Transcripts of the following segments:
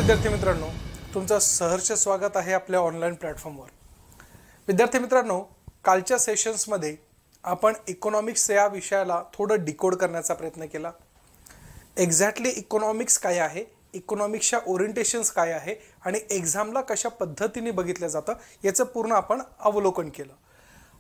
विद्यार्थी मित्रांनो, तुमचं सहर्ष स्वागत आहे आपल्या ऑनलाईन प्लॅटफॉर्मवर। विद्यार्थी मित्रांनो, कालच्या सेशन्समध्ये आपण इकॉनॉमिक्स या विषयाला थोडं डिकोड करण्याचा प्रयत्न केला। एक्झॅक्टली इकॉनॉमिक्स काय आहे, इकॉनॉमिक्सच्या ओरिएंटेशन्स काय आहे आणि एक्झामला कशा पद्धतीने बघितलं जातं याचं पूर्ण आपण अवलोकन केलं।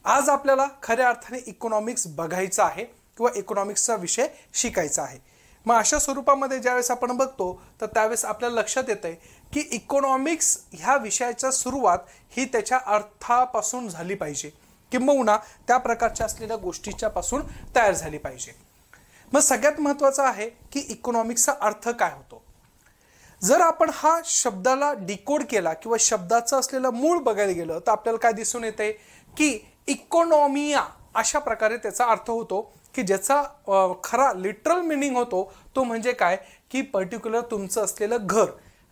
आज आपल्याला खऱ्या अर्थाने इकॉनॉमिक्स बघायचं आहे किंवा इकॉनॉमिक्सचा विषय शिकायचा आहे। मग अशा स्वरूपामध्ये ज्यावेळेस आपण बघतो तर त्यावेळेस आपल्याला लक्षात येतंय की इकॉनॉमिक्स ह्या विषयाची सुरुवात ही त्याच्या अर्थापासून झाली पाहिजे किंबहुना त्या प्रकारच्या असलेल्या गोष्टीच्या पासून तयार झाली पाहिजे। मग सगळ्यात महत्त्वाचं आहे की इकॉनॉमिक्सचा अर्थ काय होतो। जर आपण हा शब्दाला डिकोड केला किंवा शब्दाचं असलेलं मूळ बघायला गेलं तर आपल्याला काय दिसून येते की इकॉनॉमिया अशा प्रकारे त्याचा अर्थ होतो की ज्याचा खरा लिटरल मीनिंग होतो तो म्हणजे काय की पर्टिक्युलर तुमचं असलेलं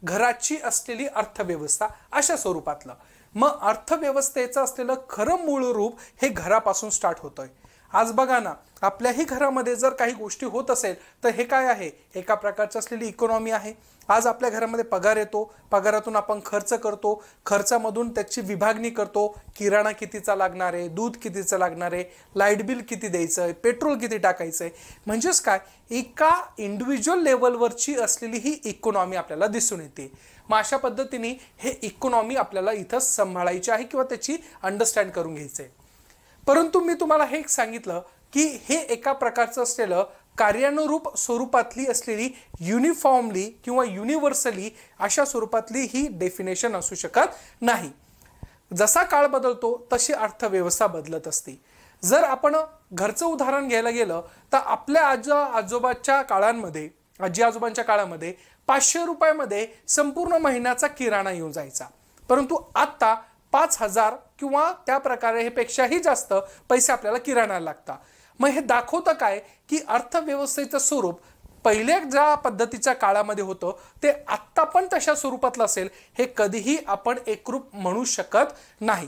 घराची असलेली अर्थव्यवस्था अशा स्वरूपातलं। मग अर्थव्यवस्थेचं असलेलं खरं मूळ रूप हे घरापासून स्टार्ट होतंय। आज बघा ना, आपल्याही घरामध्ये जर काही गोष्टी होत असेल तर हे काय आहे, एका प्रकारची असलेली इकॉनॉमी आहे। आज आपल्या घरामध्ये पगार येतो, पगारातून आपण खर्च करतो, खर्चामधून त्याची विभागणी करतो, किराणा कितीचा लागणार आहे, दूध कितीचं लागणार आहे, लाईट बिल किती द्यायचं आहे, पेट्रोल किती टाकायचं आहे, म्हणजेच काय एका इंडिव्हिज्युअल लेवलवरची असलेली ही इकॉनॉमी आपल्याला दिसून येते। मग अशा पद्धतीने हे इकॉनॉमी आपल्याला इथं सांभाळायची आहे किंवा त्याची अंडरस्टँड करून घ्यायचं आहे। परंतु मी तुम्हाला हे सांगितलं की हे एका प्रकारचं असलेलं कार्यानुरूप स्वरूपातली असलेली युनिफॉर्मली किंवा युनिव्हर्सली अशा स्वरूपातली ही डेफिनेशन असू शकत नाही। जसा काळ बदलतो तशी अर्थव्यवस्था बदलत असते। जर आपण घरचं उदाहरण घ्यायला गेलं तर आपल्या आजोबांच्या काळामध्ये 500 रुपयामध्ये संपूर्ण महिन्याचा किराणा येऊन जायचा, परंतु आता 5000 किंवा त्या प्रकारे हे पेक्षाही जास्त पैसे आपल्याला किराणाला लागतात। मग हे दाखवतं काय की अर्थव्यवस्थेचं स्वरूप पहिल्या ज्या पद्धतीच्या काळामध्ये होतं ते आत्ता पण तशा स्वरूपातलं असेल हे कधीही आपण एकरूप म्हणू शकत नाही।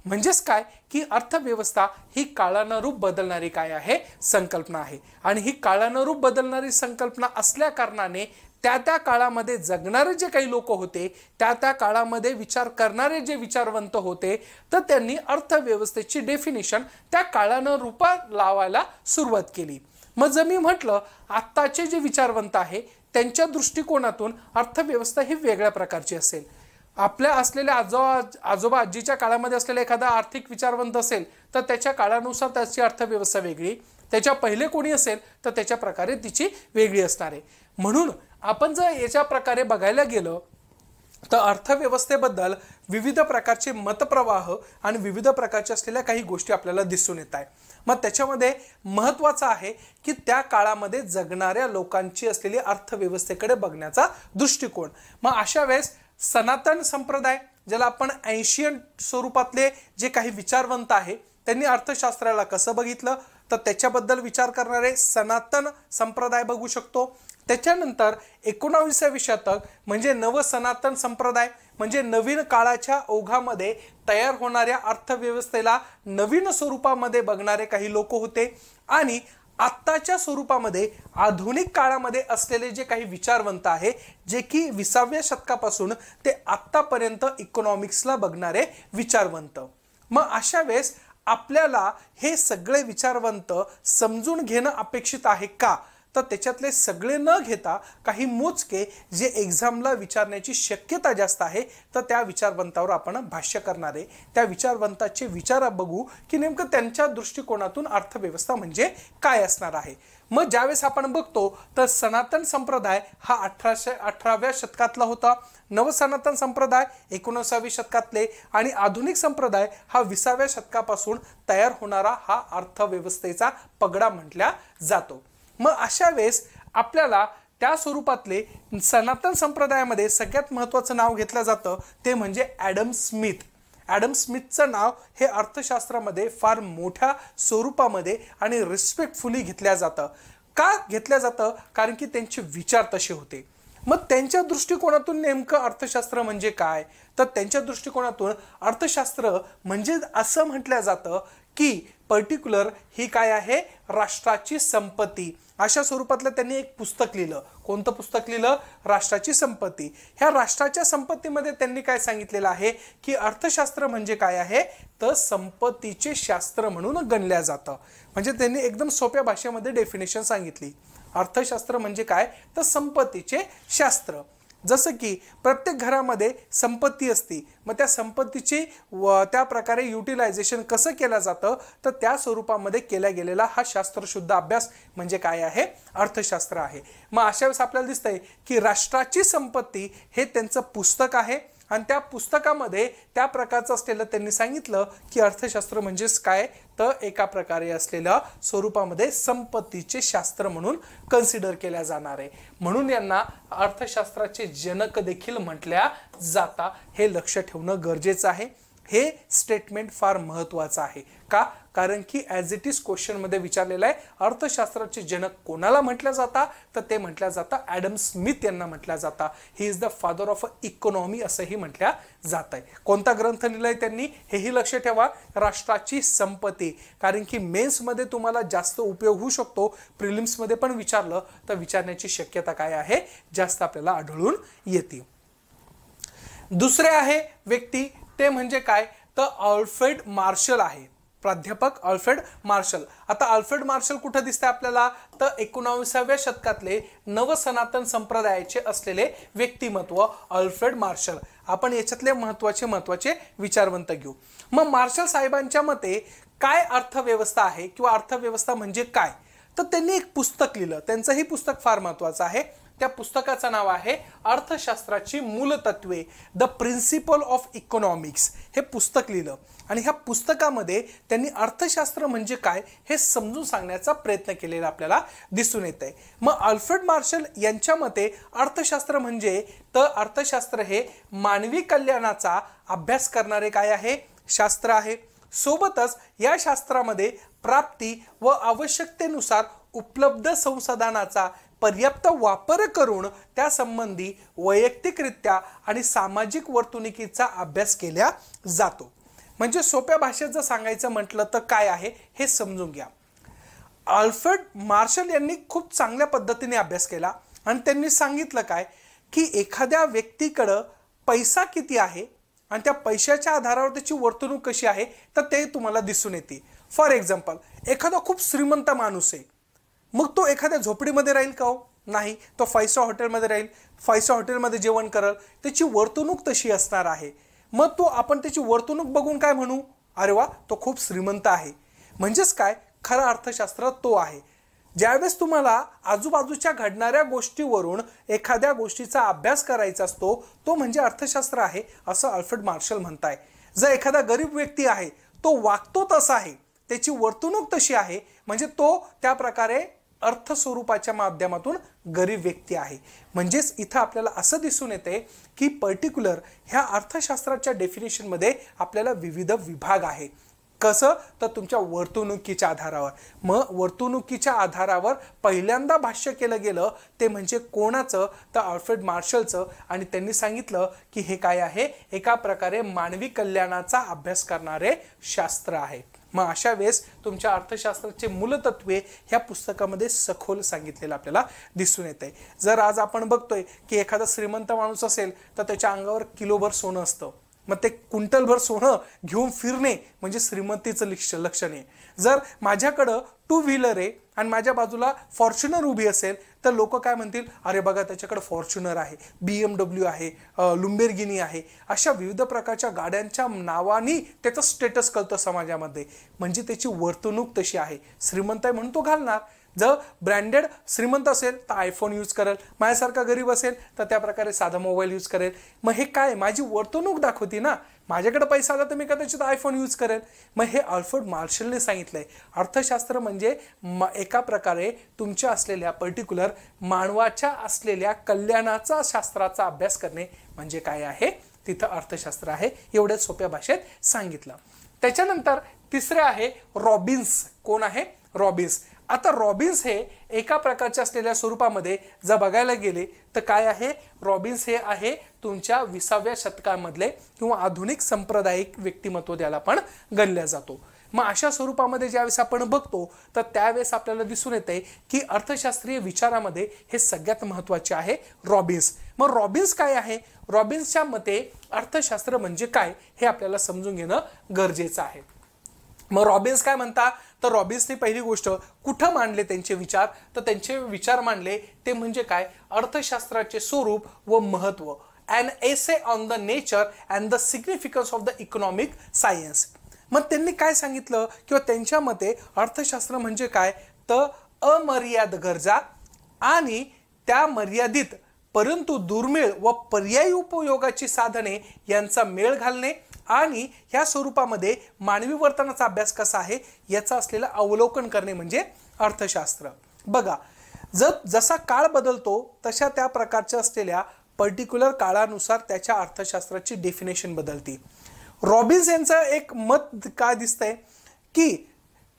म्हणजेच काय की अर्थव्यवस्था ही काळानुरूप बदलणारी काय आहे संकल्पना आहे आणि ही काळानुरूप बदलणारी संकल्पना असल्या कारणाने त्या काळामध्ये जगणारे जे काही लोक होते, त्या काळामध्ये विचार करणारे जे विचारवंत होते तर त्यांनी अर्थव्यवस्थेची डेफिनेशन त्या काळानुरूप लावायला सुरुवात केली। मग जर मी म्हटलं आत्ताचे जे विचारवंत आहे त्यांच्या दृष्टिकोनातून अर्थव्यवस्था ही वेगळ्या प्रकारची असेल। आपल्या असलेल्या आजोबा आजीच्या काळामध्ये असलेला एखादा आर्थिक विचारवंत असेल तर त्याच्या काळानुसार त्याची अर्थव्यवस्था वेगळी, त्याच्या पहिले कोणी असेल तर त्याच्या प्रकारे तिची वेगळी असणार आहे। म्हणून आपण जर याच्या प्रकारे बघायला गेलो तर अर्थव्यवस्थेबद्दल विविध प्रकारचे मतप्रवाह आणि विविध प्रकारच्या असलेल्या काही गोष्टी आपल्याला दिसून येत आहेत। मग त्याच्यामध्ये महत्त्वाचं आहे की त्या काळामध्ये जगणाऱ्या लोकांची असलेली अर्थव्यवस्थेकडे बघण्याचा दृष्टिकोन। मग अशा वेळेस सनातन संप्रदाय ज्याला आपण एन्शियंट स्वरूपातले जे काही विचारवंत आहे त्यांनी अर्थशास्त्राला कसं बघितलं तर त्याच्याबद्दल विचार करणारे सनातन संप्रदाय बघू शकतो। त्याच्यानंतर 19व्या शतक म्हणजे नवसनातन संप्रदाय म्हणजे नवीन काळाच्या ओघामध्ये तयार होणाऱ्या अर्थव्यवस्थेला नवीन स्वरूपामध्ये बघणारे काही लोक होते आणि आत्ताच्या स्वरूपामध्ये आधुनिक काळामध्ये असलेले जे काही विचारवंत आहे जे की 20व्या शतकापासून ते आत्तापर्यंत इकॉनॉमिक्सला बघणारे विचारवंत। मग अशा वेळेस आपल्याला हे सगळे विचारवंत समजून घेणं अपेक्षित आहे का तर त्याच्यातले सगळे न घेता काही मोजके जे एक्झामला विचारण्याची शक्यता जास्त आहे तर त्या विचारवंतावर आपण भाष्य करणार आहे। त्या विचारवंताचे विचार बघू की नेमकं त्यांच्या दृष्टिकोनातून अर्थव्यवस्था म्हणजे काय असणार आहे। मग ज्यावेळेस आपण बघतो तर सनातन संप्रदाय हा 18व्या शतकातला होता, नवसनातन संप्रदाय 19व्या शतकातले आणि आधुनिक संप्रदाय हा 20व्या शतकापासून तयार होणारा हा अर्थव्यवस्थेचा पगडा म्हटला जातो। मग अशा वेळेस आपल्याला त्या स्वरूपातले सनातन संप्रदायामध्ये सगळ्यात महत्त्वाचं नाव घेतलं जातं ते म्हणजे ॲडम स्मिथ। ॲडम स्मिथचं नाव हे अर्थशास्त्रामध्ये फार मोठ्या स्वरूपामध्ये आणि रिस्पेक्टफुली घेतलं जातं। का घेतलं जातं कारण की त्यांचे विचार तसे होते। मग त्यांच्या दृष्टिकोनातून नेमकं अर्थशास्त्र म्हणजे काय तर त्यांच्या दृष्टिकोनातून अर्थशास्त्र म्हणजे असं म्हटलं जातं की पर्टिक्युलर ही काय आहे, राष्ट्राची संपत्ती. अशा स्वरूपातलं त्यांनी एक पुस्तक लिहिलं. कोणतं पुस्तक लिहिलं? राष्ट्राची संपत्ती. ह्या राष्ट्राच्या संपत्तीमध्ये त्यांनी काय सांगितलेलं आहे की अर्थशास्त्र म्हणजे काय आहे, तर संपत्तीचे शास्त्र म्हणून गणल्या जातं. म्हणजे त्यांनी एकदम सोप्या भाषेमध्ये डेफिनेशन सांगितली. अर्थशास्त्र म्हणजे काय, तर संपत्तीचे शास्त्र. जसं की प्रत्येक घरामध्ये संपत्ती असते, मग त्या संपत्तीची त्या प्रकारे युटिलायझेशन कसं केलं जातं, तर त्या स्वरूपामध्ये केला गेलेला हा शास्त्रशुद्ध अभ्यास म्हणजे काय आहे, अर्थशास्त्र आहे. मग अशा वेळेस आपल्याला दिसतंय की राष्ट्राची संपत्ती हे त्यांचं पुस्तक आहे आणि त्या पुस्तकामध्ये त्या प्रकारचं असलेलं त्यांनी सांगितलं की अर्थशास्त्र म्हणजेच काय, तर एका प्रकारे असलेल्या स्वरूपामध्ये संपत्तीचे शास्त्र म्हणून कन्सिडर केल्या जाणार आहे. म्हणून यांना अर्थशास्त्राचे जनक देखील म्हटल्या जाता. हे लक्ष ठेवणं गरजेचं आहे. हे स्टेटमेंट फार महत्त्वाचं आहे. का? कारण की ॲज इट इज क्वेश्चनमध्ये विचारलेलं आहे अर्थशास्त्राचे जनक कोणाला म्हटलं जाता, तर ते म्हटलं जातं ॲडम स्मिथ यांना म्हटलं जातं. He is the father of economy असंही म्हटल्या जात आहे. कोणता ग्रंथ लिहिलाय त्यांनी हेही लक्ष ठेवा, राष्ट्राची संपत्ती. कारण की मेन्समध्ये तुम्हाला जास्त उपयोग होऊ शकतो, प्रिलिम्समध्ये पण विचारलं तर विचारण्याची शक्यता काय आहे, जास्त आपल्याला आढळून येते. दुसरे आहे व्यक्ती, ते म्हणजे काय, तर अल्फ्रेड मार्शल आहे. प्राध्यापक अल्फ्रेड मार्शल. आता अल्फ्रेड मार्शल कुठं दिसतंय आपल्याला, तर 19व्या शतकातले नवसनातन संप्रदायाचे असलेले व्यक्तिमत्व अल्फ्रेड मार्शल. आपण याच्यातले महत्वाचे विचारवंत घेऊ. मग मार्शल साहेबांच्या मते काय अर्थव्यवस्था आहे किंवा अर्थव्यवस्था म्हणजे काय, तर त्यांनी एक पुस्तक लिहिलं. त्यांचंही पुस्तक फार महत्वाचं आहे. त्या पुस्तकाचं नाव आहे अर्थशास्त्राची मूलतत्वे, द प्रिन्सिपल ऑफ इकॉनॉमिक्स. हे पुस्तक लिहिलं आणि ह्या पुस्तकामध्ये त्यांनी अर्थशास्त्र म्हणजे काय हे समजून सांगण्याचा प्रयत्न केलेला आपल्याला दिसून येत आहे. मग अल्फ्रेड मार्शल यांच्या मते अर्थशास्त्र म्हणजे, तर अर्थशास्त्र हे मानवी कल्याणाचा अभ्यास करणारे काय आहे, शास्त्र आहे. सोबतच या शास्त्रामध्ये प्राप्ती व आवश्यकतेनुसार उपलब्ध संसाधनाचा पर्याप्त वापर करून त्या संबंधी वैयक्तिकरित्या आणि सामाजिक वर्तणुकीचा अभ्यास केला जातो. म्हणजे सोप्या भाषेत जर सांगायचं म्हटलं तर काय आहे हे समजून घ्या. अल्फ्रेड मार्शल यांनी खूप चांगल्या पद्धतीने अभ्यास केला आणि त्यांनी सांगितलं काय की एखाद्या व्यक्तीकडं पैसा किती आहे आणि त्या पैशाच्या आधारावर त्याची वर्तणूक कशी आहे, तर ते तुम्हाला दिसून येते. फॉर एक्झाम्पल, एखादा खूप श्रीमंत माणूस आहे, मग तो एखाद्या झोपडीमध्ये राहील का हो? नाही. तो 5 स्टार हॉटेलमध्ये राहील, 5 स्टार हॉटेलमध्ये जेवण करेल, त्याची वर्तणूक तशी असणार आहे. मग आपण त्याची वर्तणूक बघून काय म्हणू, अरे वा तो खूप श्रीमंत आहे. म्हणजेच काय, खरं अर्थशास्त्र तो आहे. ज्यावेळेस तुम्हाला आजूबाजूच्या घडणाऱ्या गोष्टीवरून एखाद्या गोष्टीचा अभ्यास करायचा असतो, तो म्हणजे अर्थशास्त्र आहे असं अल्फ्रेड मार्शल म्हणताय. जर एखादा गरीब व्यक्ती आहे, तो वागतो तसा आहे, त्याची वर्तणूक तशी आहे, म्हणजे तो त्या प्रकारे अर्थ स्वरूपाच्या माध्यमातून गरीब व्यक्ती आहे. म्हणजेच इथं आपल्याला असं दिसून येते की पर्टिक्युलर ह्या अर्थशास्त्राच्या डेफिनेशनमध्ये आपल्याला विविध विभाग आहे. कसं, तर तुमच्या वर्तणुकीच्या आधारावर. मग वर्तणुकीच्या आधारावर पहिल्यांदा भाष्य केलं गेलं ते म्हणजे कोणाचं, तर अल्फ्रेड मार्शलचं. आणि त्यांनी सांगितलं की हे काय आहे, एका प्रकारे मानवी कल्याणाचा अभ्यास करणारे शास्त्र आहे. मग अशा वेळेस तुमच्या अर्थशास्त्राचे मूलतत्वे ह्या पुस्तकामध्ये सखोल सांगितलेलं आपल्याला दिसून येत आहे. जर आज आपण बघतोय की एखादा श्रीमंत माणूस असेल तर त्याच्या अंगावर किलोभर सोनं असतं, मग ते क्विंटलभर सोनं घेऊन फिरणे म्हणजे श्रीमंतीचं लक्षण आहे. जर माझ्याकडं 2 व्हीलर आहे आणि माझ्या बाजूला फॉर्च्युनर उभी असेल तर लोक काय म्हणतील, अरे बघा त्याच्याकडे फॉर्च्युनर आहे, BMW आहे, लुम्बोर्गिनी आहे. अशा विविध प्रकारच्या गाड्यांच्या नावानी त्याचं स्टेटस कळतं समाजामध्ये. म्हणजे त्याची वर्तणूक तशी आहे. श्रीमंत आहे म्हणून तो घालणार. जर ब्रँडेड श्रीमंत असेल तर आयफोन यूज करेल, माझ्यासारखा गरीब असेल तर त्या प्रकारे साधा मोबाईल यूज करेल. मग हे काय, माझी वर्तणूक दाखवते ना. माझ्याकडे पैसा आला तर मी कदाचित आयफोन यूज करेल. मग हे अल्फ्रेड मार्शलने सांगितलंय, अर्थशास्त्र म्हणजे एका प्रकारे तुमच्या असलेल्या पर्टिक्युलर मानवाच्या असलेल्या कल्याणाचा शास्त्राचा अभ्यास करणे म्हणजे काय आहे, तिथं अर्थशास्त्र आहे. एवढ्या सोप्या भाषेत सांगितलं. त्याच्यानंतर तिसरे आहे रॉबिन्स. कोण आहे, रॉबिन्स. आता रॉबिन्स हे एका प्रकारच्या असलेल्या स्वरूपामध्ये जर बघायला गेले तर काय आहे, रॉबिन्स हे आहे तुमच्या 20व्या शतकामधले किंवा आधुनिक सांप्रदायिक व्यक्तिमत्व त्याला पण गणल्या जातो. मग अशा स्वरूपामध्ये ज्यावेळेस आपण बघतो तर त्यावेळेस आपल्याला दिसून येते की अर्थशास्त्रीय विचारामध्ये हे सगळ्यात महत्त्वाचे आहे रॉबिन्स. मग रॉबिन्स काय आहे? रॉबिन्सच्या मते अर्थशास्त्र म्हणजे काय हे आपल्याला समजून घेणं गरजेचं आहे. मग रॉबिन्स काय म्हणता? तर रॉबिन्सने पहिली गोष्ट कुठं मांडले त्यांचे विचार? तर त्यांचे विचार मांडले ते म्हणजे काय? अर्थशास्त्राचे स्वरूप व महत्त्व, an essay on the nature and the significance of the economic science. मग त्यांनी काय सांगितलं किंवा त्यांच्या मते अर्थशास्त्र म्हणजे काय? तर अमर्याद गरजा आणि त्या मर्यादित परंतु दुर्मिळ व पर्यायी उपयोगाची साधने यांचा मेळ घालणे आणि ह्या स्वरूपामध्ये मानवी वर्तनाचा अभ्यास कसा आहे याचा असलेला अवलोकन करणे म्हणजे अर्थशास्त्र. बघा, जसा काळ बदलतो तशा त्या प्रकारच्या असलेल्या पर्टिक्युलर काळानुसार त्याच्या अर्थशास्त्राची डेफिनेशन बदलते. रॉबिन्स यांचं एक मत काय दिसतंय की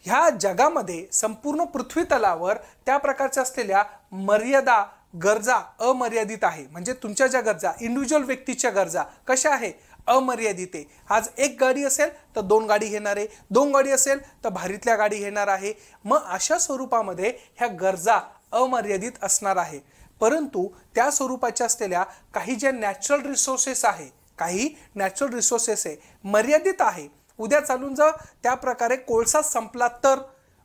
ह्या जगामध्ये संपूर्ण पृथ्वी तलावर त्या प्रकारच्या असलेल्या मर्यादा गरजा अमर्यादित आहे. म्हणजे तुमच्या ज्या गरजा इंडिव्हिज्युअल व्यक्तीच्या गरजा कशा आहे? अमर्यादित आहे. आज एक गाडी असेल तर 2 गाडी घेणार आहे, 2 गाडी असेल तर भारीतल्या गाडी घेणार आहे. मग अशा स्वरूपामध्ये ह्या गरजा अमर्यादित असणार आहे. परंतु त्या स्वरूपाच्या असलेल्या काही ज्या नॅचरल रिसोर्सेस आहे, काही नॅचरल रिसोर्सेस आहे मर्यादित आहे. उद्या चालून जर त्या प्रकारे कोळसा संपला तर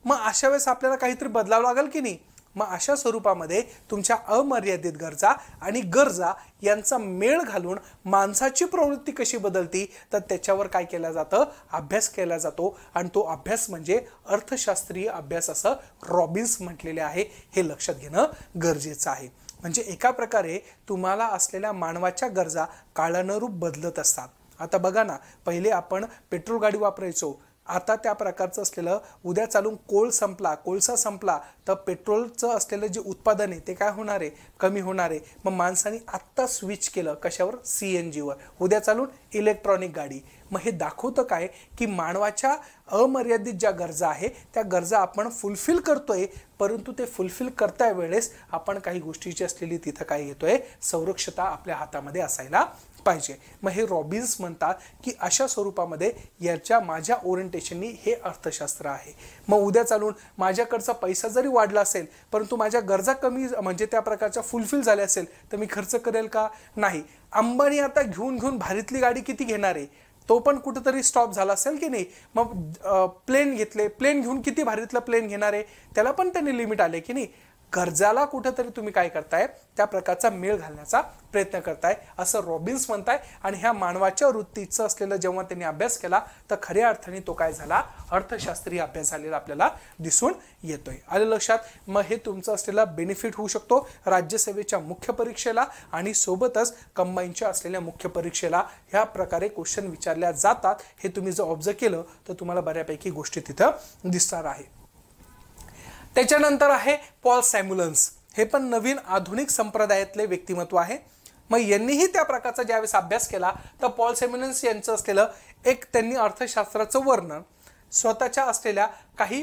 मग अशा वेळेस आपल्याला काहीतरी बदलावं लागेल की नाही? मग अशा स्वरूपामध्ये तुमच्या अमर्यादित गरजा आणि गरजा यांचा मेळ घालून माणसाची प्रवृत्ती कशी बदलती तर त्याच्यावर काय केलं जातं? अभ्यास केला जातो. आणि तो अभ्यास म्हणजे अर्थशास्त्रीय अभ्यास असं रॉबिन्स म्हटलेले आहे. हे लक्षात घेणं गरजेचं आहे. म्हणजे एका प्रकारे तुम्हाला असलेल्या मानवाच्या गरजा काळानुरूप बदलत असतात. आता बघा ना, पहिले आपण पेट्रोल गाडी वापरायचो, आता त्या प्रकारचं असलेलं उद्या चालून कोळसा संपला तर पेट्रोलचं असलेलं जे उत्पादन आहे ते काय होणार आहे? कमी होणार आहे. मग माणसाने आत्ता स्विच केलं कशावर? CNG वर. उद्या चालून इलेक्ट्रॉनिक गाडी. मग हे दाखवतं काय की मानवाच्या अमर्यादित ज्या गरजा आहे त्या गरजा आपण फुलफिल करतोय, परंतु ते फुलफिल करता वेळेस आपण काही गोष्टीची असलेली तिथं काय घेतोय? संरक्षता आपल्या हातामध्ये असायला पाहिजे. मग हे रॉबिन्स म्हणतात की अशा स्वरूपामध्ये याच्या माझ्या ओरिएंटेशननी हे अर्थशास्त्र आहे. मग उद्या चालून माझ्याकडचा पैसा जरी वाढला असेल परंतु माझ्या गरजा कमी म्हणजे त्या प्रकारच्या फुलफिल झाल्या असेल तर मी खर्च करेल का? नाही. अंबानी आता घेऊन भारीतली गाडी किती घेणार आहे? तो पण कुठेतरी स्टॉप झाला असेल की नाही? मग प्लेन घेतले, प्लेन घेऊन किती भारीतलं प्लेन घेणार आहे? त्याला पण त्यांनी लिमिट आले की नाही? गरजाला कुठेतरी तुम्ही काय करताय? त्या प्रकारचा मेळ घालण्याचा प्रयत्न करताय असं रॉबिन्स म्हणताय. आणि ह्या मानवाच्या वृत्तीचं असलेलं जेव्हा त्यांनी अभ्यास केला तर खऱ्या अर्थाने तो काय झाला? अर्थशास्त्रीय अभ्यास झालेला आपल्याला दिसून येतोय. आलं लक्षात? मग हे तुमचं असलेला बेनिफिट होऊ शकतो राज्यसेवेच्या मुख्य परीक्षेला आणि सोबतच कंबाईनच्या असलेल्या मुख्य परीक्षेला. ह्या प्रकारे क्वेश्चन विचारल्या जातात. हे तुम्ही जर ऑब्झर्व केलं तर तुम्हाला बऱ्यापैकी गोष्टी तिथं दिसणार आहे. त्याच्यानंतर आहे पॉल सॅम्युएल्स. हे पण नवीन आधुनिक संप्रदायातले व्यक्तिमत्व आहे. मग यांनीही त्या प्रकारचा ज्यावेळेस अभ्यास केला तर पॉल सॅम्युएल्स यांचं असलेलं एक त्यांनी अर्थशास्त्राचं वर्णन स्वतःच्या असलेल्या काही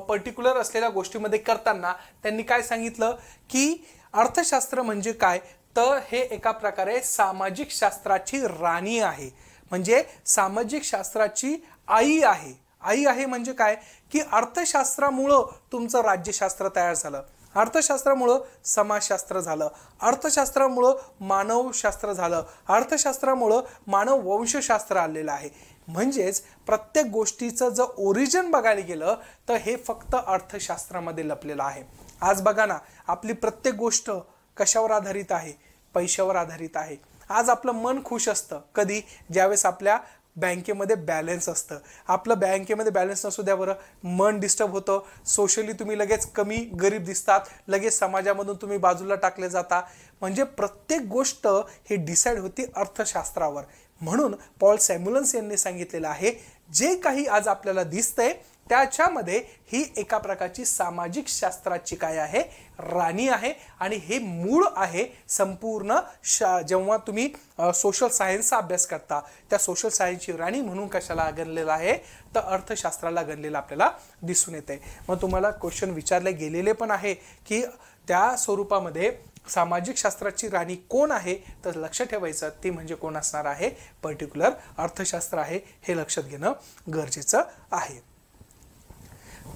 पर्टिक्युलर असलेल्या गोष्टीमध्ये करताना त्यांनी काय सांगितलं की अर्थशास्त्र म्हणजे काय? तर हे एका प्रकारे सामाजिक शास्त्राची राणी आहे. म्हणजे सामाजिक शास्त्राची आई आहे. आई आहे म्हणजे काय की अर्थशास्त्रामुळं तुमचं राज्यशास्त्र तयार झालं, अर्थशास्त्रामुळं समाजशास्त्र झालं, अर्थशास्त्रामुळं मानवशास्त्र झालं, अर्थशास्त्रामुळं मानव वंशशास्त्र आलेलं आहे. म्हणजेच प्रत्येक गोष्टीचं जर ओरिजिन बघायला गेलं तर हे फक्त अर्थशास्त्रामध्ये लपलेलं आहे. आज बघा ना, आपली प्रत्येक गोष्ट कशावर आधारित आहे? पैशावर आधारित आहे. आज आपलं मन खुश असतं कधी? ज्यावेळेस आपल्या बँकेमध्ये बॅलन्स असतं. आपलं बँकेमध्ये बॅलन्स नसू द्या बरं, मन डिस्टर्ब होतं. सोशली तुम्ही लगेच कमी गरीब दिसतात, लगेच समाजामधून तुम्ही बाजूला टाकले जाता. म्हणजे प्रत्येक गोष्ट ही डिसाईड होती अर्थशास्त्रावर. म्हणून पॉल सॅम्युएल्स यांनी सांगितलेलं आहे जे काही आज आपल्याला दिसतंय त्याच्यामध्ये ही एका प्रकारची सामाजिक शास्त्राची काय आहे? राणी आहे. आणि हे मूळ आहे संपूर्ण जेव्हा तुम्ही सोशल सायन्सचा अभ्यास करता त्या सोशल सायन्सची राणी म्हणून कशाला गणलेला आहे? तर अर्थशास्त्राला गणलेला आपल्याला दिसून येते. मग तुम्हाला क्वेश्चन विचारले गेलेले पण आहे की त्या स्वरूपामध्ये सामाजिक शास्त्राची राणी कोण आहे? तर लक्ष ठेवायचं ती म्हणजे कोण असणार आहे? पर्टिक्युलर अर्थशास्त्र आहे. हे लक्षात घेणं गरजेचं आहे.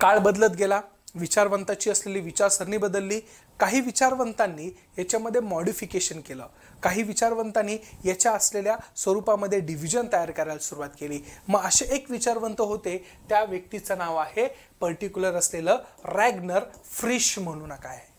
काळ बदलत गेला, विचारवंताची असलेली विचारसरणी बदलली, काही विचारवंतांनी याच्यामध्ये मॉडिफिकेशन केलं, काही विचारवंतांनी याच्या असलेल्या स्वरूपामध्ये डिव्हिजन तयार करायला सुरुवात केली. मग असे एक विचारवंत होते, त्या व्यक्तीचं नाव आहे पर्टिक्युलर असलेलं रॅग्नर फ्रिश म्हणून.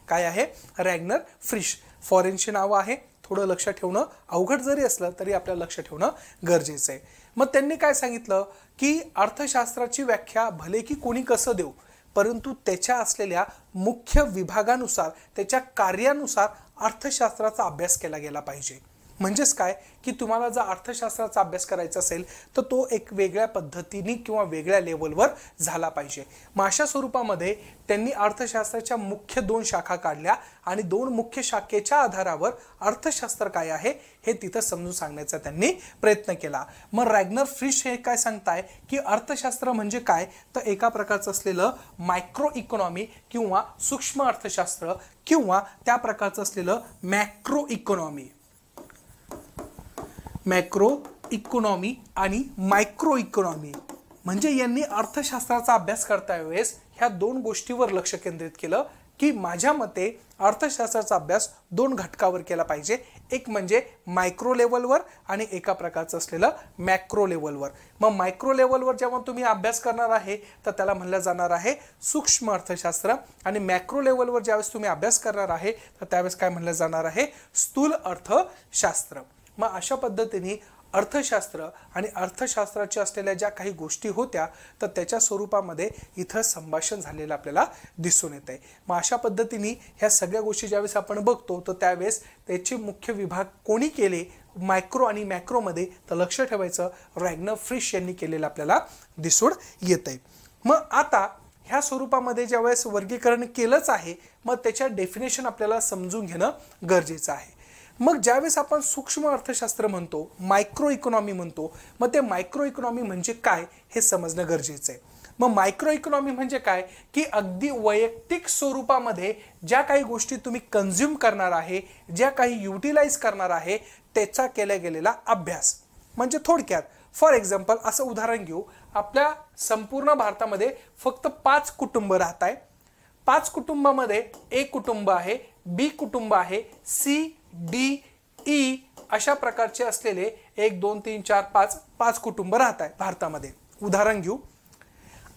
काय आहे? रॅग्नर फ्रिश. फॉरेनचे नाव आहे, थोडं लक्षात ठेवणं अवघड जरी असलं तरी आपल्याला लक्ष ठेवणं गरजेचं आहे. मग त्यांनी काय सांगितलं की अर्थशास्त्राची व्याख्या भले की कोणी कसं देऊ, परंतु त्याच्या असलेल्या मुख्य विभागानुसार, त्याच्या कार्यानुसार अर्थशास्त्राचा अभ्यास केला गेला पाहिजे. म्हणजेच काय की तुम्हाला जर अर्थशास्त्राचा अभ्यास करायचा असेल तर तो एक वेगळ्या पद्धतीने किंवा वेगळ्या लेवलवर झाला पाहिजे. मग अशा स्वरूपामध्ये त्यांनी अर्थशास्त्राच्या मुख्य 2 शाखा काढल्या आणि 2 मुख्य शाखेच्या आधारावर अर्थशास्त्र काय आहे हे तिथं समजून सांगण्याचा त्यांनी प्रयत्न केला. मग रॅग्नर फ्रिश हे काय सांगताय की अर्थशास्त्र म्हणजे काय, तर एका प्रकारचं असलेलं मायक्रो इकॉनॉमी किंवा सूक्ष्म अर्थशास्त्र किंवा त्या प्रकारचं असलेलं मॅक्रो इकॉनॉमी आणि मायक्रो इकॉनॉमी. म्हणजे यांनी अर्थशास्त्राचा अभ्यास करता वेळेस ह्या 2 गोष्टीवर लक्ष केंद्रित केलं की माझ्या मते अर्थशास्त्राचा अभ्यास 2 घटकावर केला पाहिजे, एक म्हणजे मायक्रो लेवलवर आणि एका प्रकारचं असलेलं मॅक्रो लेवलवर. मग मायक्रो लेवलवर जेव्हा तुम्ही अभ्यास करणार आहे तर त्याला म्हणलं जाणार आहे सूक्ष्म अर्थशास्त्र, आणि मॅक्रो लेवलवर ज्यावेळेस तुम्ही अभ्यास करणार आहे तर त्यावेळेस काय म्हणलं जाणार आहे? स्थूल अर्थशास्त्र. मग अशा पद्धतीने अर्थशास्त्र आणि अर्थशास्त्राच्या असलेल्या ज्या काही गोष्टी होत्या तर त्याच्या स्वरूपामध्ये इथं संभाषण झालेलं आपल्याला दिसून येत आहे. मग अशा पद्धतीने ह्या सगळ्या गोष्टी ज्यावेळेस आपण बघतो तर त्यावेळेस त्याचे मुख्य विभाग कोणी केले मायक्रो आणि मॅक्रोमध्ये, तर लक्ष ठेवायचं रॅग्नर फ्रिश यांनी केलेलं आपल्याला दिसून येत आहे. मग आता ह्या स्वरूपामध्ये ज्यावेळेस वर्गीकरण केलंच आहे मग त्याच्या डेफिनेशन आपल्याला समजून घेणं गरजेचं आहे. मग ज्यावेळेस आपण सूक्ष्म अर्थशास्त्र म्हणतो, मायक्रो इकॉनॉमी म्हणतो, मग ते मायक्रो इकॉनॉमी म्हणजे काय हे समजणं गरजेचं आहे. मग मायक्रो इकॉनॉमी म्हणजे काय की अगदी वैयक्तिक स्वरूपामध्ये ज्या काही गोष्टी तुम्ही कंझ्युम करणार आहे, ज्या काही युटिलाइज करणार आहे त्याचा केला गेलेला अभ्यास. म्हणजे थोडक्यात फॉर एक्झाम्पल असं उदाहरण घेऊ, आपल्या संपूर्ण भारतामध्ये फक्त 5 कुटुंब राहत आहे. 5 कुटुंबामध्ये ए कुटुंब आहे, बी कुटुंब आहे, सी डी ई अशा प्रकारचे असलेले 1 2 3 4 5 कुटुंब राहत आहे भारतामध्ये. उदाहरण घेऊ,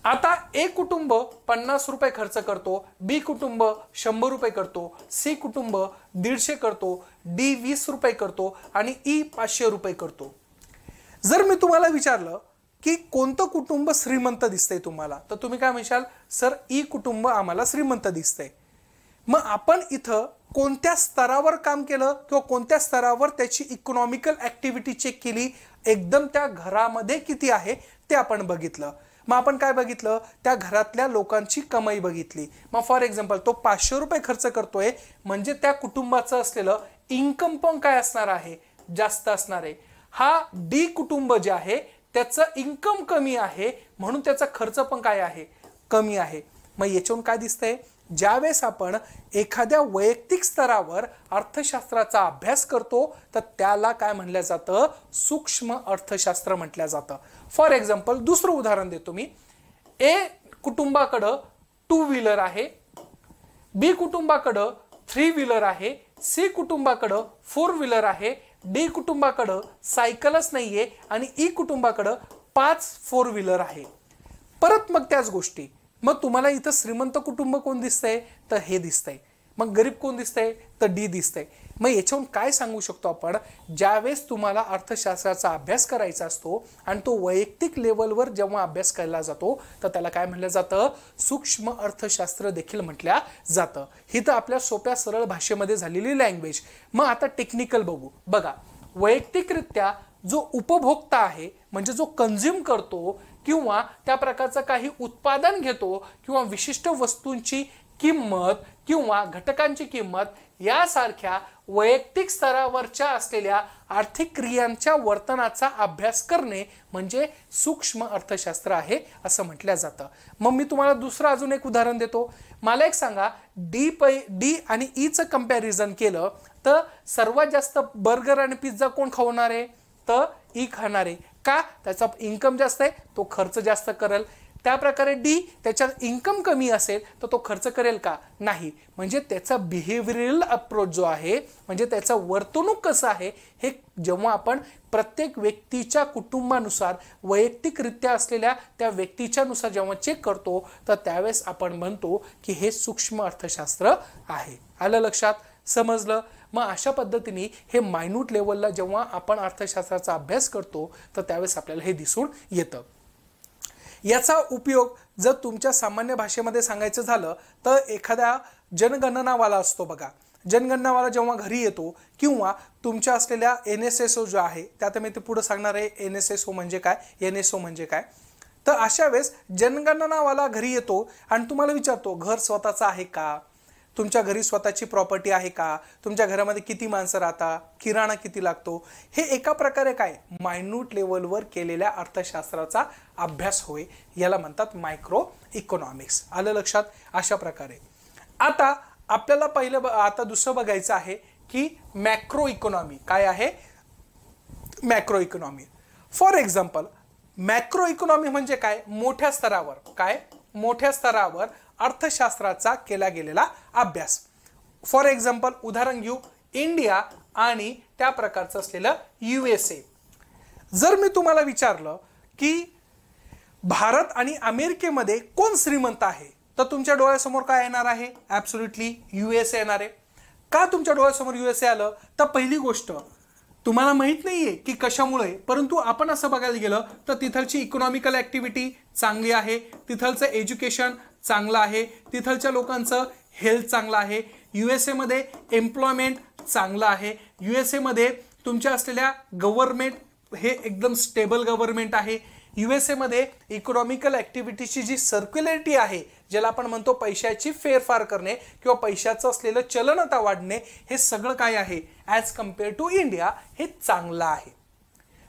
आता ए कुटुंब 50 रुपये खर्च करतो, बी कुटुंब 100 रुपये करतो, सी कुटुंब 150 करतो, डी 20 रुपये करतो आणि ई 500 रुपये करतो. जर मी तुम्हाला विचारलं की कोणतं कुटुंब श्रीमंत दिसतंय तुम्हाला, तर तुम्ही काय म्हणशाल? सर ई कुटुंब आम्हाला श्रीमंत दिसतंय. मग आपण इथं कोणत्या स्तरावर काम केलं किंवा कोणत्या स्तरावर त्याची इकॉनॉमिकल ऍक्टिव्हिटी चेक केली, एकदम त्या घरामध्ये किती आहे ते आपण बघितलं. मग आपण काय बघितलं? त्या घरातल्या लोकांची कमाई बघितली. मग फॉर एक्झाम्पल तो 500 रुपये खर्च करतोय म्हणजे त्या कुटुंबाचं असलेलं इन्कम पण काय असणार आहे? जास्त असणार आहे. हा डी कुटुंब जे आहे त्याचं इन्कम कमी आहे म्हणून त्याचा खर्च पण काय आहे? कमी आहे. मग याच्यावरून काय दिसतंय? ज्यावेळेस आपण एखाद्या वैयक्तिक स्तरावर अर्थशास्त्राचा अभ्यास करतो तर त्याला काय म्हटलं जातं? सूक्ष्म अर्थशास्त्र म्हटलं जातं. फॉर एक्झाम्पल दुसरं उदाहरण देतो मी. ए कुटुंबाकडं 2 व्हीलर आहे, बी कुटुंबाकडं 3 व्हीलर आहे, सी कुटुंबाकडं 4 व्हीलर आहे, डी कुटुंबाकडं सायकलच नाहीये आणि ई कुटुंबाकडं 5 4 व्हीलर आहे. परत मग त्याच गोष्टी, मग तुम्हाला इथं श्रीमंत कुटुंब कोण दिसतंय? तर हे दिसतंय. मग गरीब कोण दिसतंय? तर डी दिसतंय. मग याच्यावरून काय सांगू शकतो आपण? ज्यावेळेस तुम्हाला अर्थशास्त्राचा अभ्यास करायचा असतो आणि तो वैयक्तिक लेवलवर जेव्हा अभ्यास केला जातो तर त्याला काय म्हटलं जातं? सूक्ष्म अर्थशास्त्र देखील म्हटलं जातं. ही तर आपल्या सोप्या सरळ भाषेमध्ये झालेली लँग्वेज. मग आता टेक्निकल बघू. बघा, वैयक्तिकरित्या जो उपभोक्ता आहे म्हणजे जो कंझ्युम करतो किंवा त्या प्रकारचं काही उत्पादन घेतो किंवा विशिष्ट वस्तूंची किंमत किंवा घटकांची किंमत यासारख्या वैयक्तिक स्तरावरच्या असलेल्या आर्थिक क्रियांच्या वर्तनाचा अभ्यास करणे म्हणजे सूक्ष्म अर्थशास्त्र आहे असं म्हटलं जातं. मग मी तुम्हाला दुसरं अजून एक उदाहरण देतो. मला एक सांगा, डी आणि ईचं कंपॅरिझन केलं तर सर्वात जास्त बर्गर आणि पिझ्झा कोण खावणार आहे? तर ई खाणार आहे. का? त्याचा इन्कम जास्त आहे, तो खर्च जास्त करेल. त्या प्रकारे डी, त्याच्यात इन्कम कमी असेल तर तो खर्च करेल का? नाही. म्हणजे त्याचा बिहेवियरल अप्रोच जो आहे, म्हणजे त्याचं वर्तणूक कसं आहे, हे जेव्हा आपण प्रत्येक व्यक्तीच्या कुटुंबानुसार वैयक्तिकरित्या असलेल्या त्या व्यक्तीच्यानुसार जेव्हा चेक करतो, तर त्यावेळेस आपण म्हणतो की हे सूक्ष्म अर्थशास्त्र आहे. आलं लक्षात? समजलं? मग अशा पद्धतीने हे मायन्यूट लेवलला जेव्हा आपण अर्थशास्त्राचा अभ्यास करतो, तर त्यावेळेस आपल्याला हे दिसून येतं. याचा उपयोग जर तुमच्या सामान्य भाषेमध्ये सांगायचं झालं तर एखाद्या जनगणनावाला असतो बघा, जनगणनावाला जेव्हा घरी येतो किंवा तुमच्या असलेल्या NSSO जो आहे, त्यात मी ते पुढे सांगणार आहे NSSO म्हणजे काय, NSO म्हणजे काय. तर अशा वेळेस जनगणनावाला घरी येतो आणि तुम्हाला विचारतो घर स्वतःचं आहे का, तुमच्या घरी स्वतःची प्रॉपर्टी आहे का, तुमच्या घरामध्ये किती माणसं राहतात, किराणा किती लागतो. हे एका प्रकारे काय मायन्यूट लेवलवर केलेल्या अर्थशास्त्राचा अभ्यास होय. याला म्हणतात मायक्रो इकॉनॉमिक्स. आलं लक्षात? अशा प्रकारे आता आपल्याला आता दुसरं बघायचं आहे की मॅक्रो इकॉनॉमी काय आहे. Macro economy for example, macro economy म्हणजे काय, मोठ्या स्तरावर काय, मोठ्या स्तरावर अर्थशास्त्राचा केला गेलेला अभ्यास. फॉर एक्झाम्पल उदाहरण घेऊ इंडिया आणि त्या प्रकारचं असलेलं USA. जर मी तुम्हाला विचारलं की भारत आणि अमेरिकेमध्ये कोण श्रीमंत आहे, तर तुमच्या डोळ्यासमोर काय येणार आहे, ॲब्सोल्युटली USA येणार आहे. का तुमच्या डोळ्यासमोर USA आलं, तर पहिली गोष्ट तुम्हाला माहित नाहीये की कशामुळे, परंतु आपण असं बघायला गेलं तर तिथलची इकॉनॉमिकल ऍक्टिव्हिटी चांगली आहे, तिथलचं एज्युकेशन चांगलं आहे, तिथलच्या लोकांचं हेल्थ चांगलं आहे, USA मध्ये एम्प्लॉयमेंट चांगलं आहे, USA मध्ये तुमच्या असलेल्या गव्हर्नमेंट हे एकदम स्टेबल गव्हर्नमेंट आहे, USA मध्ये इकॉनॉमिकल ऍक्टिव्हिटीची जी सर्क्युलॅरिटी आहे, ज्याला आपण म्हणतो पैशाची फेरफार करणे किंवा पैशाचं असलेलं चलनता वाढणे, हे सगळं काय आहे ॲज कम्पेअर टू इंडिया हे चांगलं आहे.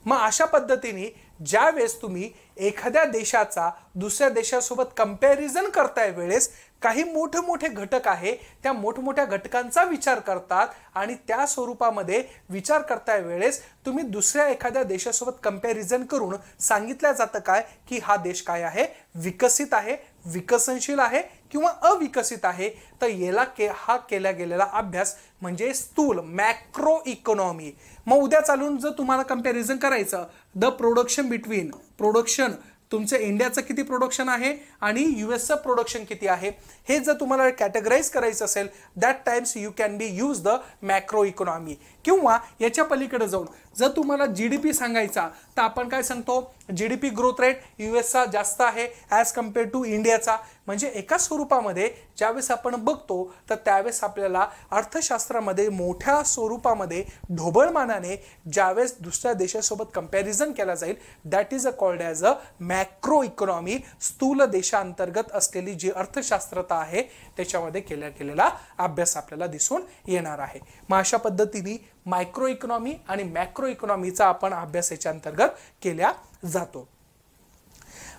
मग अशा पद्धतीने ज्या वेळेस तुम्ही एखाद्या देशाचा दुसऱ्या देशासोबत कंपॅरिझन करताय वेळेस काही मोठे मोठे घटक आहे, त्या मोठमोठ्या घटकांचा विचार करतात आणि त्या स्वरूपामध्ये विचार करताय वेळेस तुम्ही दुसऱ्या एखाद्या देशासोबत कंपॅरिझन करून सांगितलं जातं काय की हा देश काय आहे, विकसित आहे, विकसनशील आहे किंवा अविकसित आहे. तर याला हा केला गेलेला अभ्यास म्हणजे स्थूल मॅक्रो इकॉनॉमी. मग उद्या चालून जर तुम्हाला कंपॅरिझन करायचं द प्रोडक्शन बिटवीन प्रोडक्शन तुमचं इंडियाचं किती प्रोडक्शन आहे आणि USचं प्रोडक्शन किती आहे, हे जर तुम्हाला कॅटेगराईज करायचं असेल that times you can be use the macro economy. किंवा याच्या पलीकडे जाऊन जर तुम्हाला GDP सांगायचा तर आपण काय सांगतो, GDP ग्रोथ रेट USचा जास्त आहे ॲज कम्पेअर टू इंडियाचा. म्हणजे एका स्वरूपामध्ये ज्यावेळेस आपण बघतो तर त्यावेळेस आपल्याला अर्थशास्त्रामध्ये मोठ्या स्वरूपामध्ये ढोबळमानाने ज्यावेळेस दुसऱ्या देशासोबत कंपॅरिझन केला जाईल that is called as a macro economy. स्थूल देशांतर्गत असलेली जी अर्थशास्त्रता आहे त्याच्यामध्ये केला गेलेला अभ्यास आपल्याला दिसून येणार आहे. मग अशा पद्धतीने मायक्रो इकॉनॉमी आणि मॅक्रो इकॉनॉमीचा आपण अभ्यास याच्या अंतर्गत केला जातो.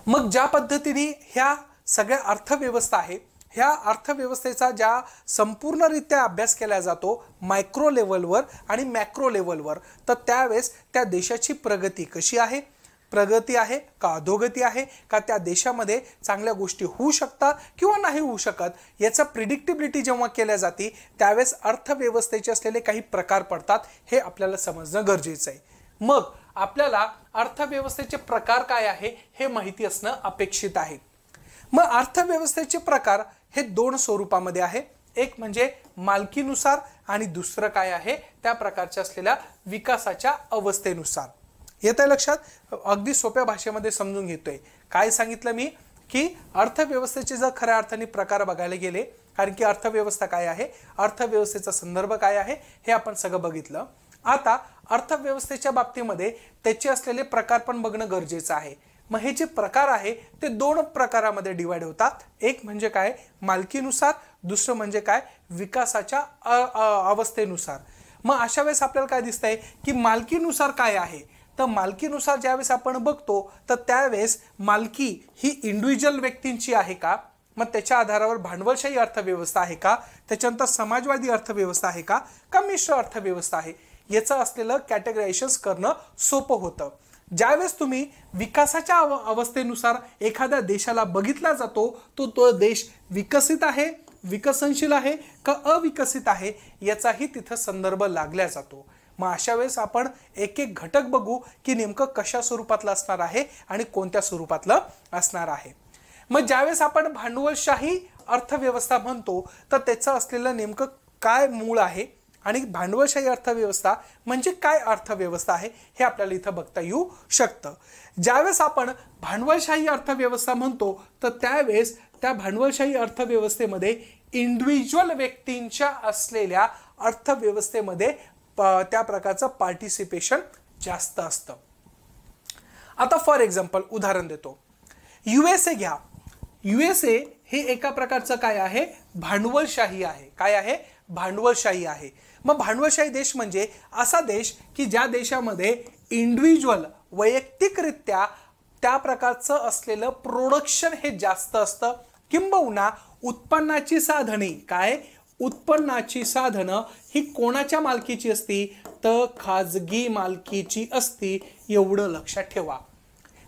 मग ज्या पद्धतीने ह्या सगळ्या अर्थव्यवस्था आहे, ह्या अर्थव्यवस्थेचा ज्या संपूर्णरित्या अभ्यास केला जातो मायक्रो लेवलवर आणि मॅक्रो लेवलवर, तर त्यावेळेस त्या देशाची प्रगती कशी आहे, प्रगती आहे का अधोगती आहे का, त्या देशामध्ये चांगल्या गोष्टी होऊ शकतात किंवा नाही होऊ शकत, याचा प्रिडिक्टिबिलिटी जेव्हा केल्या जाते त्यावेळेस अर्थव्यवस्थेचे असलेले काही प्रकार पडतात, हे आपल्याला समजणं गरजेचं आहे. मग आपल्याला अर्थव्यवस्थेचे प्रकार काय आहे हे माहिती असणं अपेक्षित आहे. मग अर्थव्यवस्थेचे प्रकार हे दोन स्वरूपामध्ये आहे, एक म्हणजे मालकीनुसार आणि दुसरं काय आहे त्या प्रकारच्या असलेल्या विकासाच्या अवस्थेनुसार. येतंय लक्षात? अगदी सोप्या भाषेमध्ये समजून घेतोय. काय सांगितलं मी की अर्थव्यवस्थेचे जर खऱ्या अर्थाने प्रकार बघायला गेले, कारण की अर्थव्यवस्था काय आहे, अर्थव्यवस्थेचा संदर्भ काय आहे हे आपण सगळं बघितलं. आता अर्थव्यवस्थेच्या बाबतीमध्ये त्याचे असलेले प्रकार पण बघणं गरजेचं आहे. मग हे जे प्रकार आहे ते दोन प्रकारामध्ये डिवाइड होतात. एक म्हणजे काय मालकीनुसार, दुसरं म्हणजे काय विकासाच्या अवस्थेनुसार. मग अशा वेळेस आपल्याला काय दिसतंय की मालकीनुसार काय आहे, तर मालकीनुसार ज्यावेळेस आपण बघतो तर त्यावेळेस मालकी ही इंडिव्हिज्युअल व्यक्तींची आहे का, मग त्याच्या आधारावर भांडवलशाही अर्थव्यवस्था आहे का, त्याच्यानंतर समाजवादी अर्थव्यवस्था आहे का, का मिश्र अर्थव्यवस्था आहे, याचं असलेलं कॅटेगरायझेशन करणं सोपं होतं. ज्यावेळेस तुम्ही विकासाच्या अवस्थेनुसार एखाद्या देशाला बघितला जातो तो देश विकसित आहे, विकसनशील आहे का अविकसित आहे याचाही तिथं संदर्भ लागला जातो। मग अशा वेळेस आपण एक एक घटक बघू की नेमकं कशा स्वरूपातलं असणार आहे आणि कोणत्या स्वरूपातलं असणार आहे। मग ज्यावेळेस आपण भांडवलशाही अर्थव्यवस्था म्हणतो तर त्याचं असलेलं नेमकं काय मूळ आहे आणि भांडवलशाही अर्थव्यवस्था म्हणजे काय अर्थव्यवस्था आहे हे आपल्याला इथं बघता येऊ शकतं। ज्यावेळेस आपण भांडवलशाही अर्थव्यवस्था म्हणतो तर त्यावेळेस त्या भांडवलशाही अर्थव्यवस्थेमध्ये इंडिव्हिज्युअल व्यक्तींच्या असलेल्या अर्थव्यवस्थेमध्ये त्या प्रकारचं पार्टिसिपेशन जास्त असतं। आता फॉर एक्झाम्पल उदाहरण देतो, USA घ्या। USA हे एका प्रकारचं काय आहे, भांडवलशाही आहे। काय आहे, भांडवलशाही आहे। मग भांडवलशाही देश म्हणजे असा देश की ज्या देशामध्ये इंडिव्हिज्युअल वैयक्तिकरित्या त्या प्रकारचं असलेलं प्रोडक्शन हे जास्त असतं, किंबहुना उत्पन्नाची साधने काय, उत्पन्नाची साधनं ही कोणाच्या मालकीची असती तर खाजगी मालकीची असती, एवढं लक्षात ठेवा।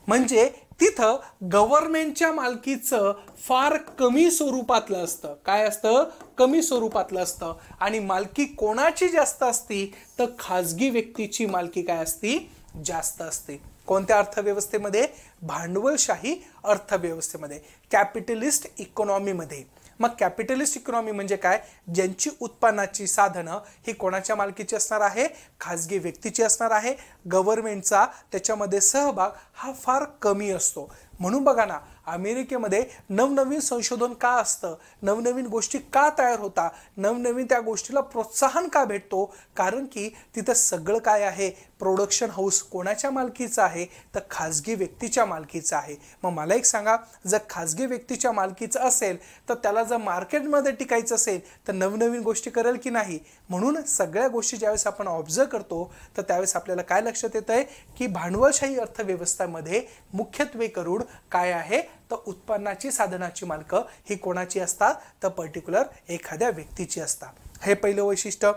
म्हणजे तिथं गव्हर्नमेंटच्या मालकीचं फार कमी स्वरूपातलं असतं। काय असतं, कमी स्वरूपातलं असतं। आणि मालकी कोणाची जास्त असती तर खाजगी व्यक्तीची मालकी काय असती, जास्त असते। कोणत्या अर्थव्यवस्थेमध्ये, भांडवलशाही अर्थव्यवस्थेमध्ये, कॅपिटलिस्ट इकॉनॉमीमध्ये। मग कॅपिटलिस्ट इकॉनॉमी म्हणजे काय, ज्यांची उत्पन्नाची साधनं ही कोणाच्या मालकीची असणार आहे, खाजगी व्यक्तीची असणार आहे। गव्हर्नमेंटचा त्याच्यामध्ये सहभाग हा फार कमी असतो। म्हणून बघा ना, अमेरिकेमध्ये नवनवीन संशोधन का असतं, नवनवीन गोष्टी का तयार होता, नवनवीन त्या गोष्टीला प्रोत्साहन का भेटतो, कारण की तिथं सगळं काय आहे, प्रोडक्शन हाऊस कोणाच्या मालकीचं आहे तर खाजगी व्यक्तीच्या मालकीचं आहे। मग मला एक सांगा, जर खाजगी व्यक्तीच्या मालकीचं असेल तर त्याला जर मार्केटमध्ये टिकायचं असेल तर नवनवीन गोष्टी करेल की नाही। म्हणून सगळ्या गोष्टी ज्यावेळेस आपण ऑब्झर्व करतो तर त्यावेळेस आपल्याला काय लक्षात येतं आहे की भांडवलशाही अर्थव्यवस्थेमध्ये मुख्यत्वे करून काय आहे तर उत्पन्नाची साधनाची मालकं ही कोणाची असतात तर पर्टिक्युलर एखाद्या व्यक्तीची असतात। हे पहिलं वैशिष्ट्य।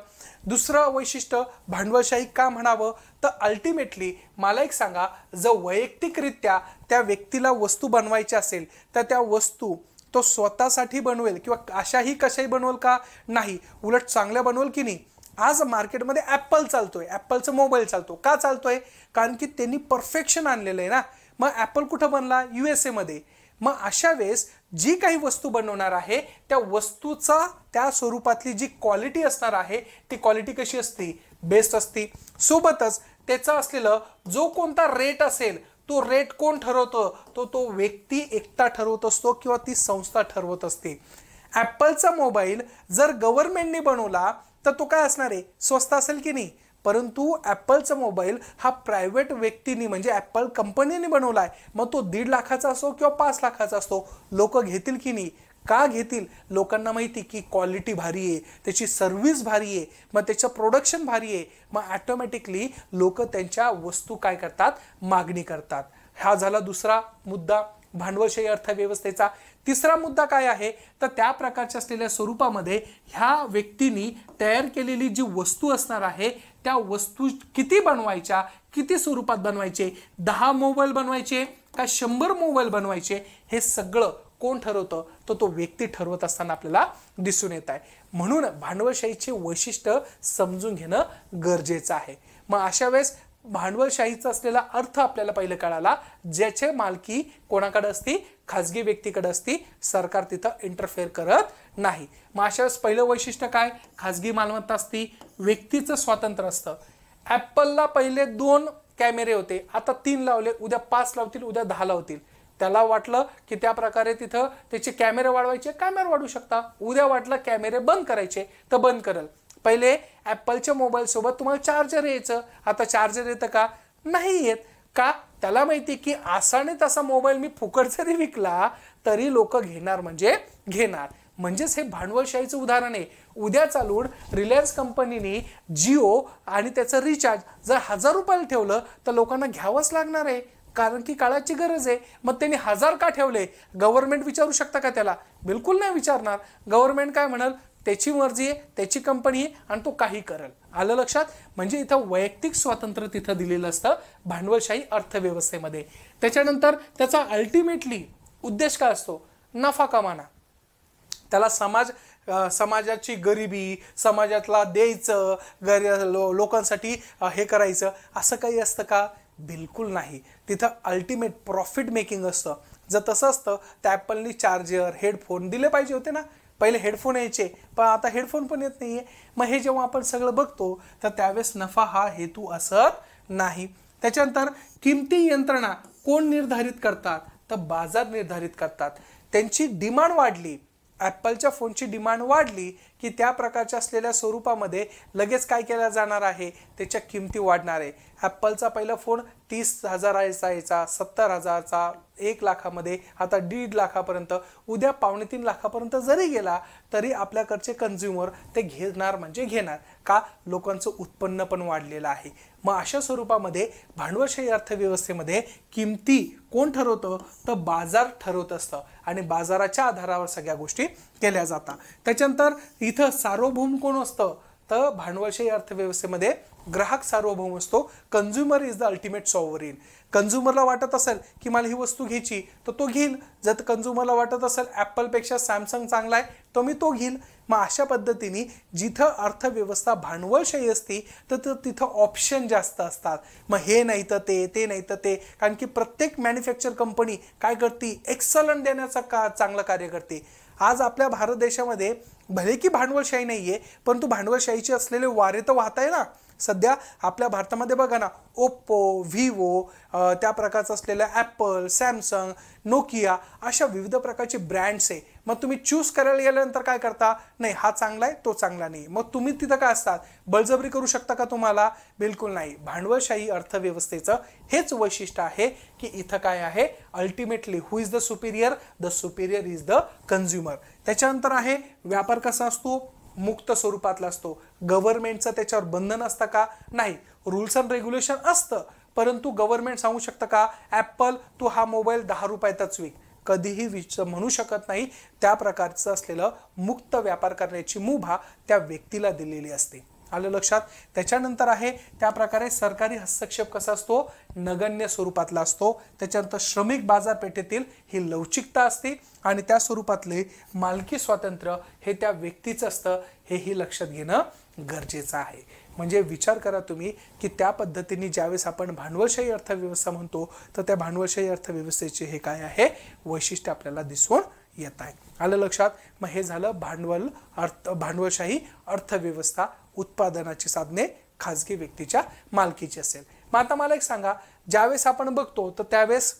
दुसरं वैशिष्ट्य भांडवलशाही का म्हणावं तर अल्टिमेटली मला एक सांगा, जर वैयक्तिकरित्या त्या व्यक्तीला वस्तू बनवायची असेल तर त्या वस्तू तो स्वतःसाठी बनवेल किंवा अशाही कशाही बनवेल का, नाही, उलट चांगल्या बनवेल की नाही। आज मार्केटमध्ये ॲपल चालतोय, ॲपलचा मोबाईल चालतो, का चालतोय, कारण की त्यांनी परफेक्शन आणलेलं आहे ना। मग ॲपल कुठं बनला, USA मध्ये। मग अशा वेळेस जी काही वस्तू बनवणार आहे त्या वस्तूचा त्या स्वरूपातली जी क्वालिटी असणार आहे ती क्वालिटी कशी असते, बेस्ट असते। सोबतच त्याचा असलेलं जो कोणता रेट असेल तो रेट कोण ठरवतो तो व्यक्ती एकटा ठरवत असतो किंवा ती संस्था ठरवत असते। ॲपलचा मोबाईल जर गव्हर्नमेंटने बनवला तर तो काय असणार आहे, स्वस्त असेल की नाही। परंतु ॲपलचा मोबाईल हा प्रायव्हेट व्यक्तीने म्हणजे ॲपल कंपनीने बनवला आहे, मग तो 1.5 लाखाचा असो किंवा 5 लाखाचा असतो, लोक घेतील की नाही, का घेतील, लोकांना माहिती की क्वालिटी भारी आहे, त्याची सर्व्हिस भारी आहे, मग त्याचं प्रोडक्शन भारी आहे, मग ऑटोमॅटिकली लोक त्यांच्या वस्तू काय करतात, मागणी करतात। हा झाला दुसरा मुद्दा भांडवलशाही अर्थव्यवस्थेचा। तिसरा मुद्दा काय आहे तर त्या प्रकारच्या असलेल्या स्वरूपामध्ये ह्या व्यक्तींनी तयार केलेली जी वस्तू असणार आहे त्या वस्तू किती बनवायच्या, किती स्वरूपात बनवायचे, 10 मोबाईल बनवायचे का 100 मोबाईल बनवायचे, हे सगळं कोण ठरवतं तर तो व्यक्ती ठरवत असताना आपल्याला दिसून येत आहे। म्हणून भांडवलशाहीचे वैशिष्ट्य समजून घेणं गरजेचं आहे। मग अशा वेळेस भांडवलशाहीचा असलेला अर्थ आपल्याला पहिलं कळाला, ज्याचे मालकी कोणाकडे असती, खाजगी व्यक्तीकडे असती, सरकार तिथं इंटरफेअर करत नाही। मग अशा वेळेस पहिलं वैशिष्ट्य काय, खाजगी मालमत्ता असती, व्यक्तीचं स्वातंत्र्य असतं। ॲपलला पहिले 2 कॅमेरे होते, आता 3 लावले, उद्या 5 लावतील, उद्या 10 लावतील। त्याला वाटलं की त्या प्रकारे तिथं त्याचे कॅमेरे वाढवायचे, कॅमेरे वाढवू शकता, उद्या वाटलं कॅमेरे बंद करायचे तर बंद करेल। पहिले ॲपलच्या मोबाईल सोबत तुम्हाला चार्जर यायचं, आता चार्जर येतं का, नाही येत, का, त्याला माहिती की असाने तसा मोबाईल मी फुकट जरी विकला तरी लोक घेणार म्हणजे घेणार। म्हणजेच हे भांडवलशाहीचं उदाहरण आहे। उद्या चालून रिलायन्स कंपनीने जिओ आणि त्याचं रिचार्ज जर 1000 रुपयाला ठेवलं तर लोकांना घ्यावंच लागणार आहे, कारण की काळाची गरज आहे। मग त्यांनी 1000 का ठेवले, गव्हर्नमेंट विचारू शकता का त्याला, बिलकुल नाही विचारणार। गव्हर्नमेंट काय म्हणाल, त्याची मर्जी आहे, त्याची कंपनी आहे आणि तो काही करेल. आलं लक्षात? म्हणजे इथं वैयक्तिक स्वातंत्र्य तिथं दिलेलं असतं भांडवलशाही अर्थव्यवस्थेमध्ये. त्याच्यानंतर त्याचा अल्टिमेटली उद्देश काय असतो? नफा कमाना. त्याला समाजाची गरिबी, समाजातला द्यायचं, लोकांसाठी हे करायचं, असं काही असतं का? बिलकुल नाही. तिथं अल्टिमेट प्रॉफिट मेकिंग असतं. जर तसं असतं तर ॲपलनी चार्जर, हेडफोन दिले पाहिजे होते ना. पहिले हेडफोन यायचे, पण आता हेडफोन पण येत नाहीये. मग हे जेव्हा आपण सगळं बघतो तर त्यावेळेस नफा हा हेतू असत नाही. त्याच्यानंतर किमती यंत्रणा कोण निर्धारित करतात? तर बाजार निर्धारित करतात. त्यांची डिमांड वाढली, ॲपलच्या फोनची डिमांड वाढली की त्या प्रकारच्या असलेल्या स्वरूपामध्ये लगेच काय केलं जाणार आहे? त्याच्या किमती वाढणार आहे. ॲपलचा पहिला फोन 30,000चा यायचा, 70,000चा, 1 लाखामध्ये, आता 1.5 लाखापर्यंत, उद्या 2.5 लाखापर्यंत जरी गेला तरी आपल्याकडचे कन्झ्युमर ते घेणार म्हणजे घेणार. का? लोकांचं उत्पन्न पण वाढलेलं आहे. मग अशा स्वरूपामध्ये भांडवलशाही अर्थव्यवस्थेमध्ये किमती कोण ठरवतं? तर बाजार ठरवत असतं आणि बाजाराच्या आधारावर सगळ्या गोष्टी केल्या जातात. त्याच्यानंतर इथं सार्वभौम कोण असतं? तर भांडवलशाही अर्थव्यवस्थेमध्ये ग्राहक सार्वभौम असतो. Consumer is the ultimate sovereign. कंझ्युमरला वाटत असेल की मला ही वस्तू घ्यायची तर तो घेईल. जर कंझ्युमरला वाटत असेल ॲपलपेक्षा सॅमसंग चांगला आहे तर मी तो घेईल. मग अशा पद्धतीने जिथं अर्थव्यवस्था भांडवलशाही असते तर तिथं ऑप्शन जास्त असतात. मग हे नाही तर ते नाही तर ते. कारण की प्रत्येक मॅन्युफॅक्चर कंपनी काय करते? एक्सलंट देण्याचं चांगलं कार्य करते. आज आपल्या भारत देशामध्ये भले की भांडवलशाही नाहीये, परंतु भांडवलशाहीचे असलेले वारे तर वाहत आहे ना. सध्या आपल्या भारतामध्ये बघा ना, ओप्पो, विवो, त्या प्रकारचं असलेलं ॲपल, सॅमसंग, नोकिया, अशा विविध प्रकारचे ब्रँड्स आहे. मग तुम्ही चूज करायला गेल्यानंतर काय करता? नाही, हा चांगला आहे, तो चांगला नाही. मग तुम्ही तिथं काय असतात? बळजबरी करू शकता का तुम्हाला? बिलकुल नाही. भांडवलशाही अर्थव्यवस्थेचं हेच वैशिष्ट्य आहे की इथं काय आहे? Ultimately who is the Superior? The Superior is the consumer. त्याच्यानंतर आहे व्यापार कसा असतो? मुक्त स्वरूपातला असतो. गव्हर्नमेंटचं त्याच्यावर बंधन असतं का? नाही. रूल्स अँड रेग्युलेशन असतं, परंतु गव्हर्नमेंट सांगू शकतं का ॲपल तू हा मोबाईल 10 रुपयातच विक? कधीही म्हणू शकत नाही. त्या प्रकारचं असलेलं मुक्त व्यापार करण्याची मुभा त्या व्यक्तीला दिलेली असते. आलं लक्षात? त्याच्यानंतर आहे त्या प्रकारे सरकारी हस्तक्षेप कसा असतो? नगण्य स्वरूपातला असतो. त्याच्यानंतर श्रमिक बाजारपेठेतील ही लवचिकता असते आणि त्या स्वरूपातले मालकी स्वातंत्र्य हे त्या व्यक्तीचं असतं. हेही लक्षात घेणं गरजेचं आहे. म्हणजे विचार करा तुम्ही की त्या पद्धतीने ज्यावेळेस आपण भांडवलशाही अर्थव्यवस्था म्हणतो तर त्या भांडवलशाही अर्थव्यवस्थेचे हे काय आहे? वैशिष्ट्य आपल्याला दिसून येत आहे. आलं लक्षात? मग हे झालं भांडवलशाही अर्थव्यवस्था. उत्पादनाची साधने खाजगी व्यक्तीच्या मालकीची असेल. मग आता मला एक सांगा, ज्यावेळेस आपण बघतो तर त्यावेळेस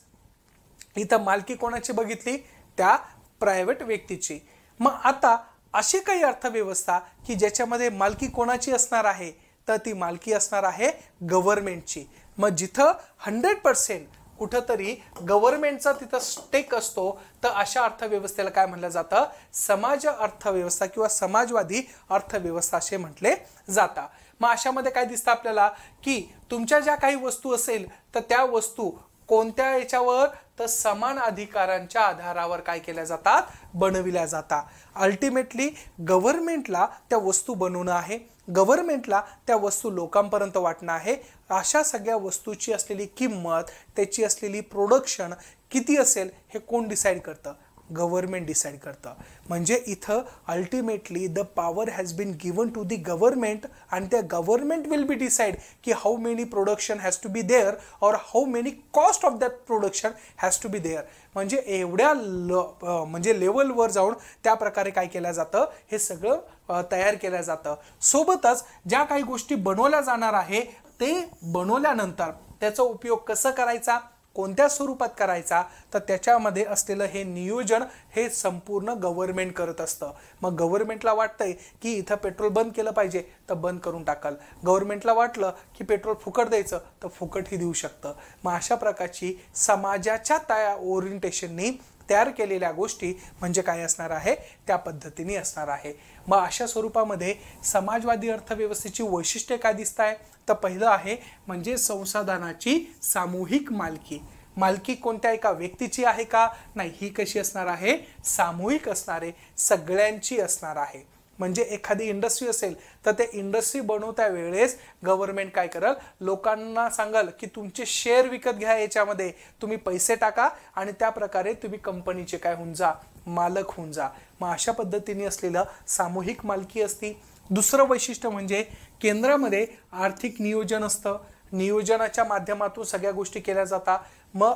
इथं मालकी कोणाची बघितली? त्या प्रायव्हेट व्यक्तीची. मग आता अशी काही अर्थव्यवस्था की ज्याच्यामध्ये मालकी कोणाची असणार आहे? तर ती मालकी असणार आहे गव्हर्नमेंटची. मग जिथं 100% कुठंतरी गव्हर्नमेंटचा तिथं स्टेक असतो तर अशा अर्थव्यवस्थेला काय म्हटलं जातं? समाज अर्थव्यवस्था किंवा समाजवादी अर्थव्यवस्था असे म्हटले जातात. मग अशामध्ये काय दिसतं आपल्याला की तुमच्या ज्या काही वस्तू असेल तर त्या वस्तू कोणत्या याच्यावर? तर समान अधिकारांच्या आधारावर काय केल्या जातात? बनविल्या जातात. अल्टिमेटली गव्हर्नमेंटला त्या वस्तू बनवणं आहे, गव्हर्नमेंटला त्या वस्तू लोकांपर्यंत वाटणं आहे. अशा सगळ्या वस्तूची असलेली किंमत, त्याची असलेली प्रोडक्शन किती असेल हे कोण डिसाईड करतं? गव्हर्नमेंट डिसाईड करतं. म्हणजे इथं ultimately the power has been given to the government and त्या गव्हर्नमेंट विल बी डिसाईड की how many production has to be there और how many cost of that production has to be there. म्हणजे एवढ्या म्हणजे लेवलवर जाऊन त्या प्रकारे काय केलं जातं? हे सगळं तयार केलं जातं. सोबतच ज्या काही गोष्टी बनवल्या जाणार आहे ते बनवल्यानंतर त्याचा उपयोग कसा करायचा, कोणत्या स्वरूपात करायचा, तर त्याच्यामध्ये असलेलं हे नियोजन हे संपूर्ण गव्हर्नमेंट करत असतं. मग गव्हर्नमेंटला वाटतंय की इथं पेट्रोल बंद केलं पाहिजे तर बंद करून टाकाल. गव्हर्नमेंटला वाटलं की पेट्रोल फुकट द्यायचं तर फुकटही देऊ शकतं. मग अशा प्रकारची समाजाच्या ओरिएंटेशननी तयार केलेल्या गोष्टी म्हणजे काय असणार आहे? त्या पद्धतीने असणार आहे. मग अशा स्वरूपामध्ये समाजवादी अर्थव्यवस्थेची वैशिष्ट्ये काय दिसत आहे? तर पहिलं आहे म्हणजे संसाधनाची सामूहिक मालकी. मालकी कोणत्या एका व्यक्तीची आहे का? नाही, ही कशी असणार आहे? सामूहिक असणार आहे, सगळ्यांची असणार आहे. म्हणजे एखादी इंडस्ट्री असेल तर ते इंडस्ट्री बनवत्या वेळेस गव्हर्नमेंट काय करेल, लोकांना सांगाल की तुमचे शेअर विकत घ्या, याच्यामध्ये तुम्ही पैसे टाका आणि त्या प्रकारे तुम्ही कंपनीचे काय होऊन जा, मालक होऊन जा. मग अशा पद्धतीने असलेलं सामूहिक मालकी असती. दुसरं वैशिष्ट्य म्हणजे केंद्रामध्ये आर्थिक नियोजन असतं. नियोजनाच्या माध्यमातून सगळ्या गोष्टी केल्या जातात. मग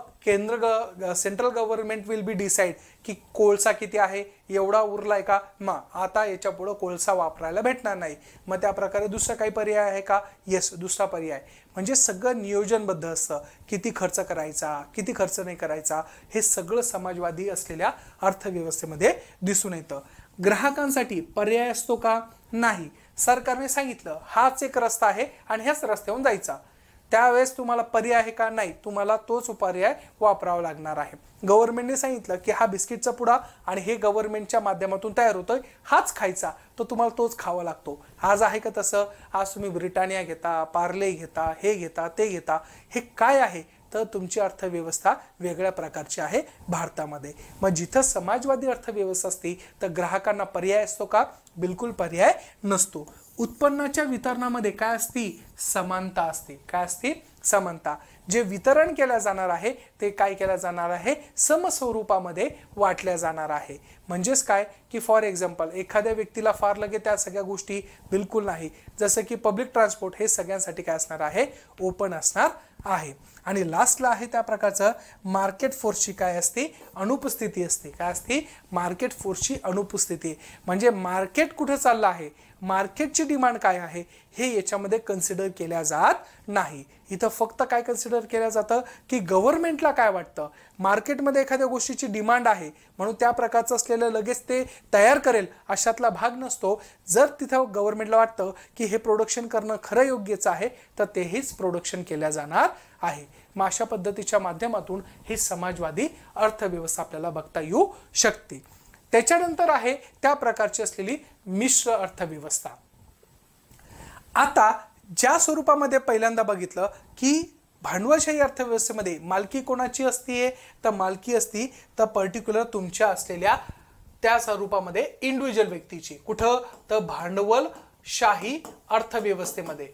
central government will be decide की कोळसा किती आहे, एवढा उरलाय का, मग आता याच्या पुढे कोळसा वापरायला भेटणार नाही. मग त्या प्रकारे दुसरा काही पर्याय आहे का, येस, दुसरा पर्याय. म्हणजे सगळं नियोजनबद्ध असतं. किती खर्च करायचा, किती खर्च नाही करायचा, हे सगळं समाजवादी असलेल्या अर्थव्यवस्थेमध्ये दिसून येतं. ग्राहकांसाठी पर्याय असतो का, नाही. सरकारने सांगितलं हाच एक रस्ता आहे आणि ह्याच रस्त्यावरून जायचा, त्यावेळेस तुम्हाला पर्याय आहे का, नाही, तुम्हाला तोच पर्याय वापरावा लागणार आहे. गव्हर्नमेंटने सांगितलं की हा बिस्किटचा पुडा आणि हे गव्हर्नमेंटच्या माध्यमातून तयार होतोय, हाच खायचा, तर तुम्हाला तोच खावा लागतो. आज आहे का तसं? आज तुम्ही ब्रिटानिया घेता, पार्ले घेता, हे घेता, ते घेता. हे काय आहे तर तुमची अर्थव्यवस्था वेगळ्या प्रकारची आहे भारतामध्ये. मग जिथं समाजवादी अर्थव्यवस्था असते तर ग्राहकांना पर्याय असतो का, बिलकुल पर्याय नसतो. उत्पन्नाच्या वितरणामध्ये काय असती, समानता असते. काय असते, समानता. जे वितरण केलं जाणार आहे ते काय केलं जाणार आहे, समस्वरूपामध्ये वाटल्या जाणार आहे. म्हणजेच काय की फॉर एक्झाम्पल एखाद्या व्यक्तीला फार लगे त्या सगळ्या गोष्टी बिलकुल नाही. जसं की पब्लिक ट्रान्सपोर्ट हे सगळ्यांसाठी काय असणार आहे, ओपन असणार आहे. आणि लास्टला आहे त्या प्रकारचं मार्केट फोर्सची काय असते, अनुपस्थिती असते. काय असते, मार्केट फोर्सची अनुपस्थिती. म्हणजे मार्केट कुठे चाललं आहे, मार्केटची डिमांड काय आहे हे याच्यामध्ये कन्सिडर केल्या जात नाही. इथं फक्त काय कन्सिडर केलं जातं की गव्हर्नमेंटला काय वाटतं, मार्केटमध्ये एखाद्या गोष्टीची डिमांड आहे म्हणून त्या प्रकारचं असलेलं लगेच ते तयार करेल अशातला भाग नसतो. जर तिथं गव्हर्नमेंटला वाटतं की हे प्रोडक्शन करणं खरं योग्यच आहे तर तेहीच प्रोडक्शन केल्या जाणार आहे. मग अशा पद्धतीच्या माध्यमातून ही समाजवादी अर्थव्यवस्था आपल्याला बघता येऊ शकते. त्याच्यानंतर आहे त्या प्रकारची असलेली मिश्र अर्थव्यवस्था. आता ज्या स्वरूपामध्ये पहिल्यांदा बघितलं की भांडवलशाही अर्थव्यवस्थेमध्ये मालकी कोणाची असते, तर मालकी असती तर पर्टिक्युलर तुमच्या असलेल्या त्या स्वरूपामध्ये इंडिव्हिज्युअल व्यक्तीची. कुठं, तर भांडवलशाही अर्थव्यवस्थेमध्ये.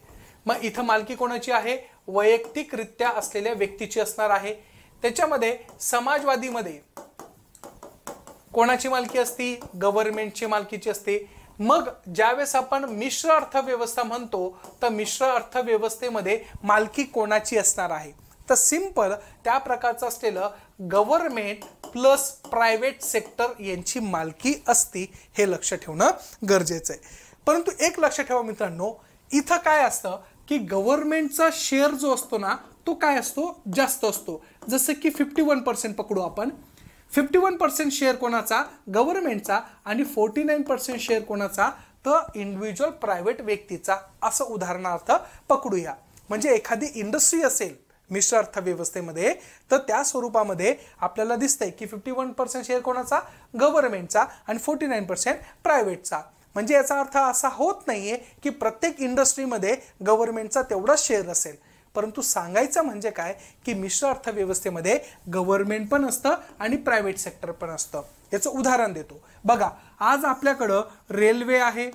मग इथं मालकी कोणाची आहे, वैयक्तिकरित्या असलेल्या व्यक्तीची असणार आहे. त्याच्यामध्ये समाजवादीमध्ये कोणाची मालकी असती, गव्हर्नमेंटची मालकीची असते. मग ज्यावेळेस आपण मिश्र अर्थव्यवस्था म्हणतो तर मिश्र अर्थव्यवस्थेमध्ये मालकी कोणाची असणार आहे, तर सिंपल त्या प्रकारचं असलेलं गव्हर्नमेंट प्लस प्रायव्हेट सेक्टर यांची मालकी असती. हे लक्ष ठेवणं गरजेचं आहे. परंतु एक लक्ष ठेवा मित्रांनो, इथं काय असतं की गव्हर्नमेंटचा शेअर जो असतो ना तो काय असतो, जास्त असतो. जसं की 51% पकडू आपण. 51% शेअर कोणाचा, गव्हर्नमेंटचा, आणि 49% शेअर कोणाचा, तर इंडिव्हिज्युअल प्रायव्हेट व्यक्तीचा. असं उदाहरणार्थ पकडूया. म्हणजे एखादी इंडस्ट्री असेल मिश्र अर्थव्यवस्थेमध्ये तर त्या स्वरूपामध्ये आपल्याला दिसतंय की 51% शेअर कोणाचा, गव्हर्नमेंटचा, आणि 49% प्रायव्हेटचा. म्हणजे याचा अर्थ असा होत नाहीये की प्रत्येक इंडस्ट्रीमध्ये गव्हर्नमेंटचा तेवढाच शेअर असेल. परंतु सांगायचं म्हणजे काय की मिश्र अर्थव्यवस्थेमध्ये गव्हर्नमेंट पण असतं आणि प्रायव्हेट सेक्टर पण असतं. याचं उदाहरण देतो. बघा, आज आपल्याकडं रेल्वे आहे,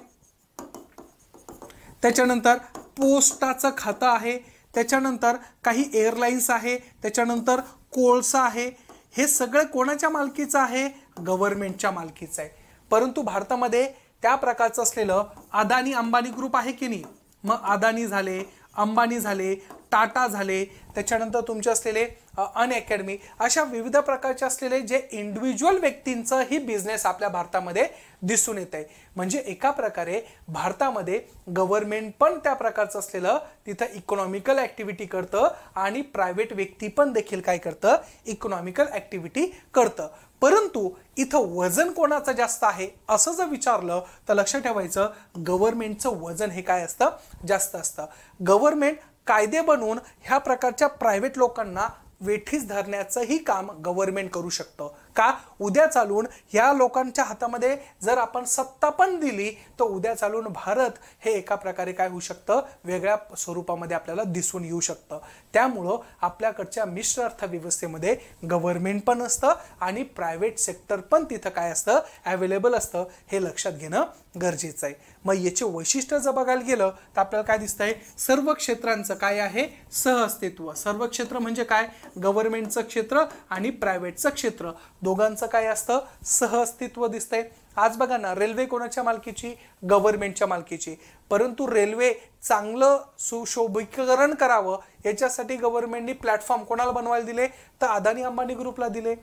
त्याच्यानंतर पोस्टाचं खातं आहे, त्याच्यानंतर काही एअरलाइन्स आहे, त्याच्यानंतर कोळसा आहे. हे सगळं कोणाच्या मालकीचं आहे, गव्हर्नमेंटच्या मालकीचं आहे. परंतु भारतामध्ये त्या प्रकारचं असलेलं अदानी अंबानी ग्रुप आहे की नाही. मग अदानी झाले, अंबानी झाले, टाटा झाले, त्याच्यानंतर तुमचे असलेले अनअकॅडमी, अशा विविध प्रकारचे असलेले जे इंडिव्हिज्युअल व्यक्तींचं ही बिझनेस आपल्या भारतामध्ये दिसून येत आहे. म्हणजे एका प्रकारे भारतामध्ये गव्हर्नमेंट पण त्या प्रकारचं असलेलं तिथं इकॉनॉमिकल ॲक्टिव्हिटी करतं आणि प्रायव्हेट व्यक्ती पण देखील काय करतं, इकॉनॉमिकल ॲक्टिव्हिटी करतं. परंतु इथं वजन कोणाचं जास्त आहे असं जर विचारलं तर लक्ष ठेवायचं, गव्हर्नमेंटचं वजन हे काय असतं, जास्त असतं. गव्हर्नमेंट कायदे बनवून ह्या प्रकारच्या प्रायव्हेट लोकांना वेठीस धरण्याचंही काम गव्हर्नमेंट करू शकतं. का उद्या चालून या लोकांच्या हातामध्ये जर आपण सत्ता पण दिली तर उद्या चालून भारत हे एका प्रकारे काय होऊ शकतं, वेगळ्या स्वरूपामध्ये आपल्याला दिसून येऊ शकतं. त्यामुळं आपल्याकडच्या मिश्र अर्थव्यवस्थेमध्ये गव्हर्नमेंट पण असतं आणि प्रायव्हेट सेक्टर पण तिथं काय असतं, अवेलेबल असतं. हे लक्षात घेणं गरजेचं आहे. मग याचे वैशिष्ट्य जर बघायला गेलं तर आपल्याला काय दिसतंय, सर्व क्षेत्रांचं काय आहे, सहअस्तित्व. सर्व क्षेत्र म्हणजे काय, गव्हर्नमेंटचं क्षेत्र आणि प्रायव्हेटचं क्षेत्र दोघांचं काय असतं, सहअस्तित्व दिसतंय. आज बघा ना, रेल्वे कोणाच्या मालकीची, गव्हर्नमेंटच्या मालकीची. परंतु रेल्वे चांगलं सुशोभीकरण करावं याच्यासाठी गव्हर्नमेंटनी प्लॅटफॉर्म कोणाला बनवायला दिले, तर अदानी अंबानी ग्रुपला दिले.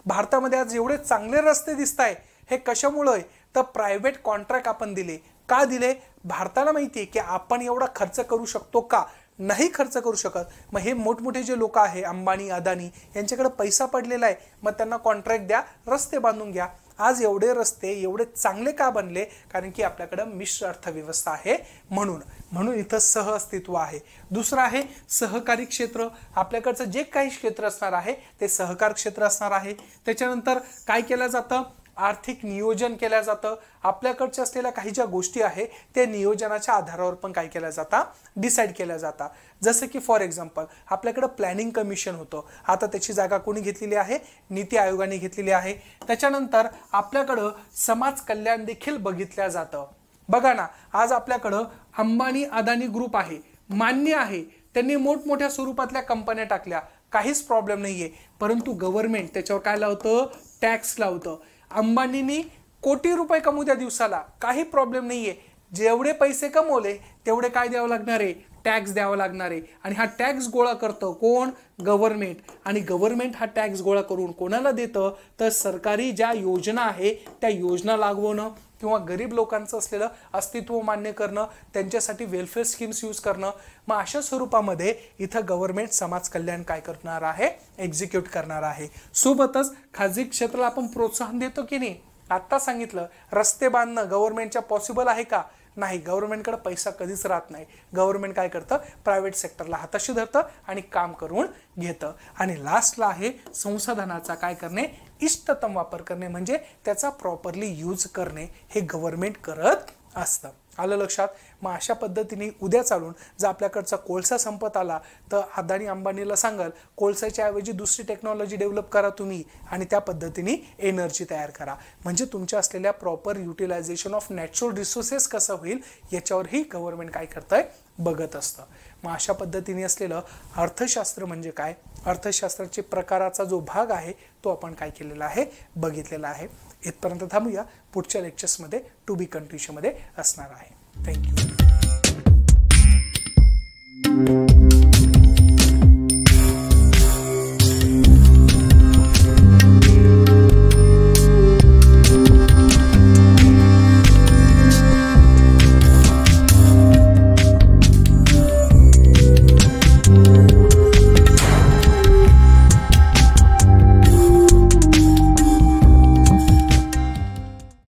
भारतामध्ये आज एवढे चांगले रस्ते दिसत आहे, हे कशामुळे, तर प्रायव्हेट कॉन्ट्रॅक्ट आपण दिले. का दिले, भारताला माहिती आहे की आपण एवढा खर्च करू शकतो का, नाही खर्च करू शकत. मग हे मोठमोठे जे लोक आहे, अंबानी अदानी, यांच्याकडे पैसा पडलेला आहे, मग त्यांना कॉन्ट्रॅक्ट द्या, रस्ते बांधून घ्या. आज एवढे रस्ते एवढे चांगले का बनले, कारण की आपल्याकडे मिश्र अर्थव्यवस्था आहे म्हणून इथं सहअस्तित्व आहे. दुसरं आहे सहकारी क्षेत्र. आपल्याकडचं जे काही क्षेत्र असणार आहे ते सहकार क्षेत्र असणार आहे. त्याच्यानंतर काय केलं जातं, आर्थिक नियोजन केलं जातं. आपल्याकडच्या असलेल्या काही ज्या गोष्टी आहे ते नियोजनाच्या आधारावर पण काय केलं जातं, डिसाईड केल्या जातात. जसं की फॉर एक्झाम्पल आपल्याकडं प्लॅनिंग कमिशन होतं, आता त्याची जागा कोणी घेतलेली आहे, नीती आयोगाने घेतलेली आहे. त्याच्यानंतर आपल्याकडं समाज कल्याण देखील बघितलं जातं. बघा ना, आज आपल्याकडं अंबानी अदानी ग्रुप आहे, मान्य आहे, त्यांनी मोठमोठ्या स्वरूपातल्या कंपन्या टाकल्या, काहीच प्रॉब्लेम नाहीये. परंतु गव्हर्नमेंट त्याच्यावर काय लावतं, टॅक्स लावतं. अंबानींनी कोटी रुपये कमवू द्या दिवसाला, काही प्रॉब्लेम नाहीये. जेवढे पैसे कमवले तेवढे काय द्यावं लागणार आहे, टॅक्स द्यावं लागणार आहे. आणि हा टॅक्स गोळा करतं कोण, गव्हर्नमेंट. आणि गव्हर्नमेंट हा टॅक्स गोळा करून कोणाला देतं, तर सरकारी ज्या योजना आहे त्या योजना लागवणं किंवा गरीब लोकांचं असलेलं अस्तित्व मान्य करणं, त्यांच्यासाठी वेलफेअर स्कीम्स यूज करणं. मग अशा स्वरूपामध्ये इथं गव्हर्नमेंट समाज कल्याण काय करणार आहे, एक्झिक्यूट करणार आहे. सोबतच खाजगी क्षेत्राला आपण प्रोत्साहन देतो की नाही. आत्ता सांगितलं, रस्ते बांधणं गव्हर्नमेंटच्या पॉसिबल आहे का, नाही. गव्हर्नमेंटकडे पैसा कधीच राहत नाही. गव्हर्नमेंट काय करतं, प्रायव्हेट सेक्टरला हाताशी धरतं आणि काम करून घेतं. आणि लास्टला आहे संसाधनाचा काय करणे, इष्टतम वापर करणे, म्हणजे त्याचा प्रॉपरली यूज करणे, हे गव्हर्नमेंट करत असतं. आलं लक्षात. मग अशा पद्धतीने उद्या चालून जर आपल्याकडचा कोळसा संपत आला तर अदानी अंबानीला सांगाल कोळसाच्या ऐवजी दुसरी टेक्नॉलॉजी डेव्हलप करा तुम्ही आणि त्या पद्धतीने एनर्जी तयार करा. म्हणजे तुमच्या असलेल्या proper utilization of natural resources कसं होईल याच्यावरही गव्हर्नमेंट काय करतंय, बघत असतं. मग अशा पद्धतीने असलेलं अर्थशास्त्र म्हणजे काय, अर्थशास्त्राचे प्रकाराचा जो भाग आहे तो आपण काय केलेला आहे, बघितलेला आहे. इथपर्यंत थांबूया. पुढच्या लेक्चर्समध्ये टू बी कंटिन्यूमध्ये असणार आहे. थँक्यू.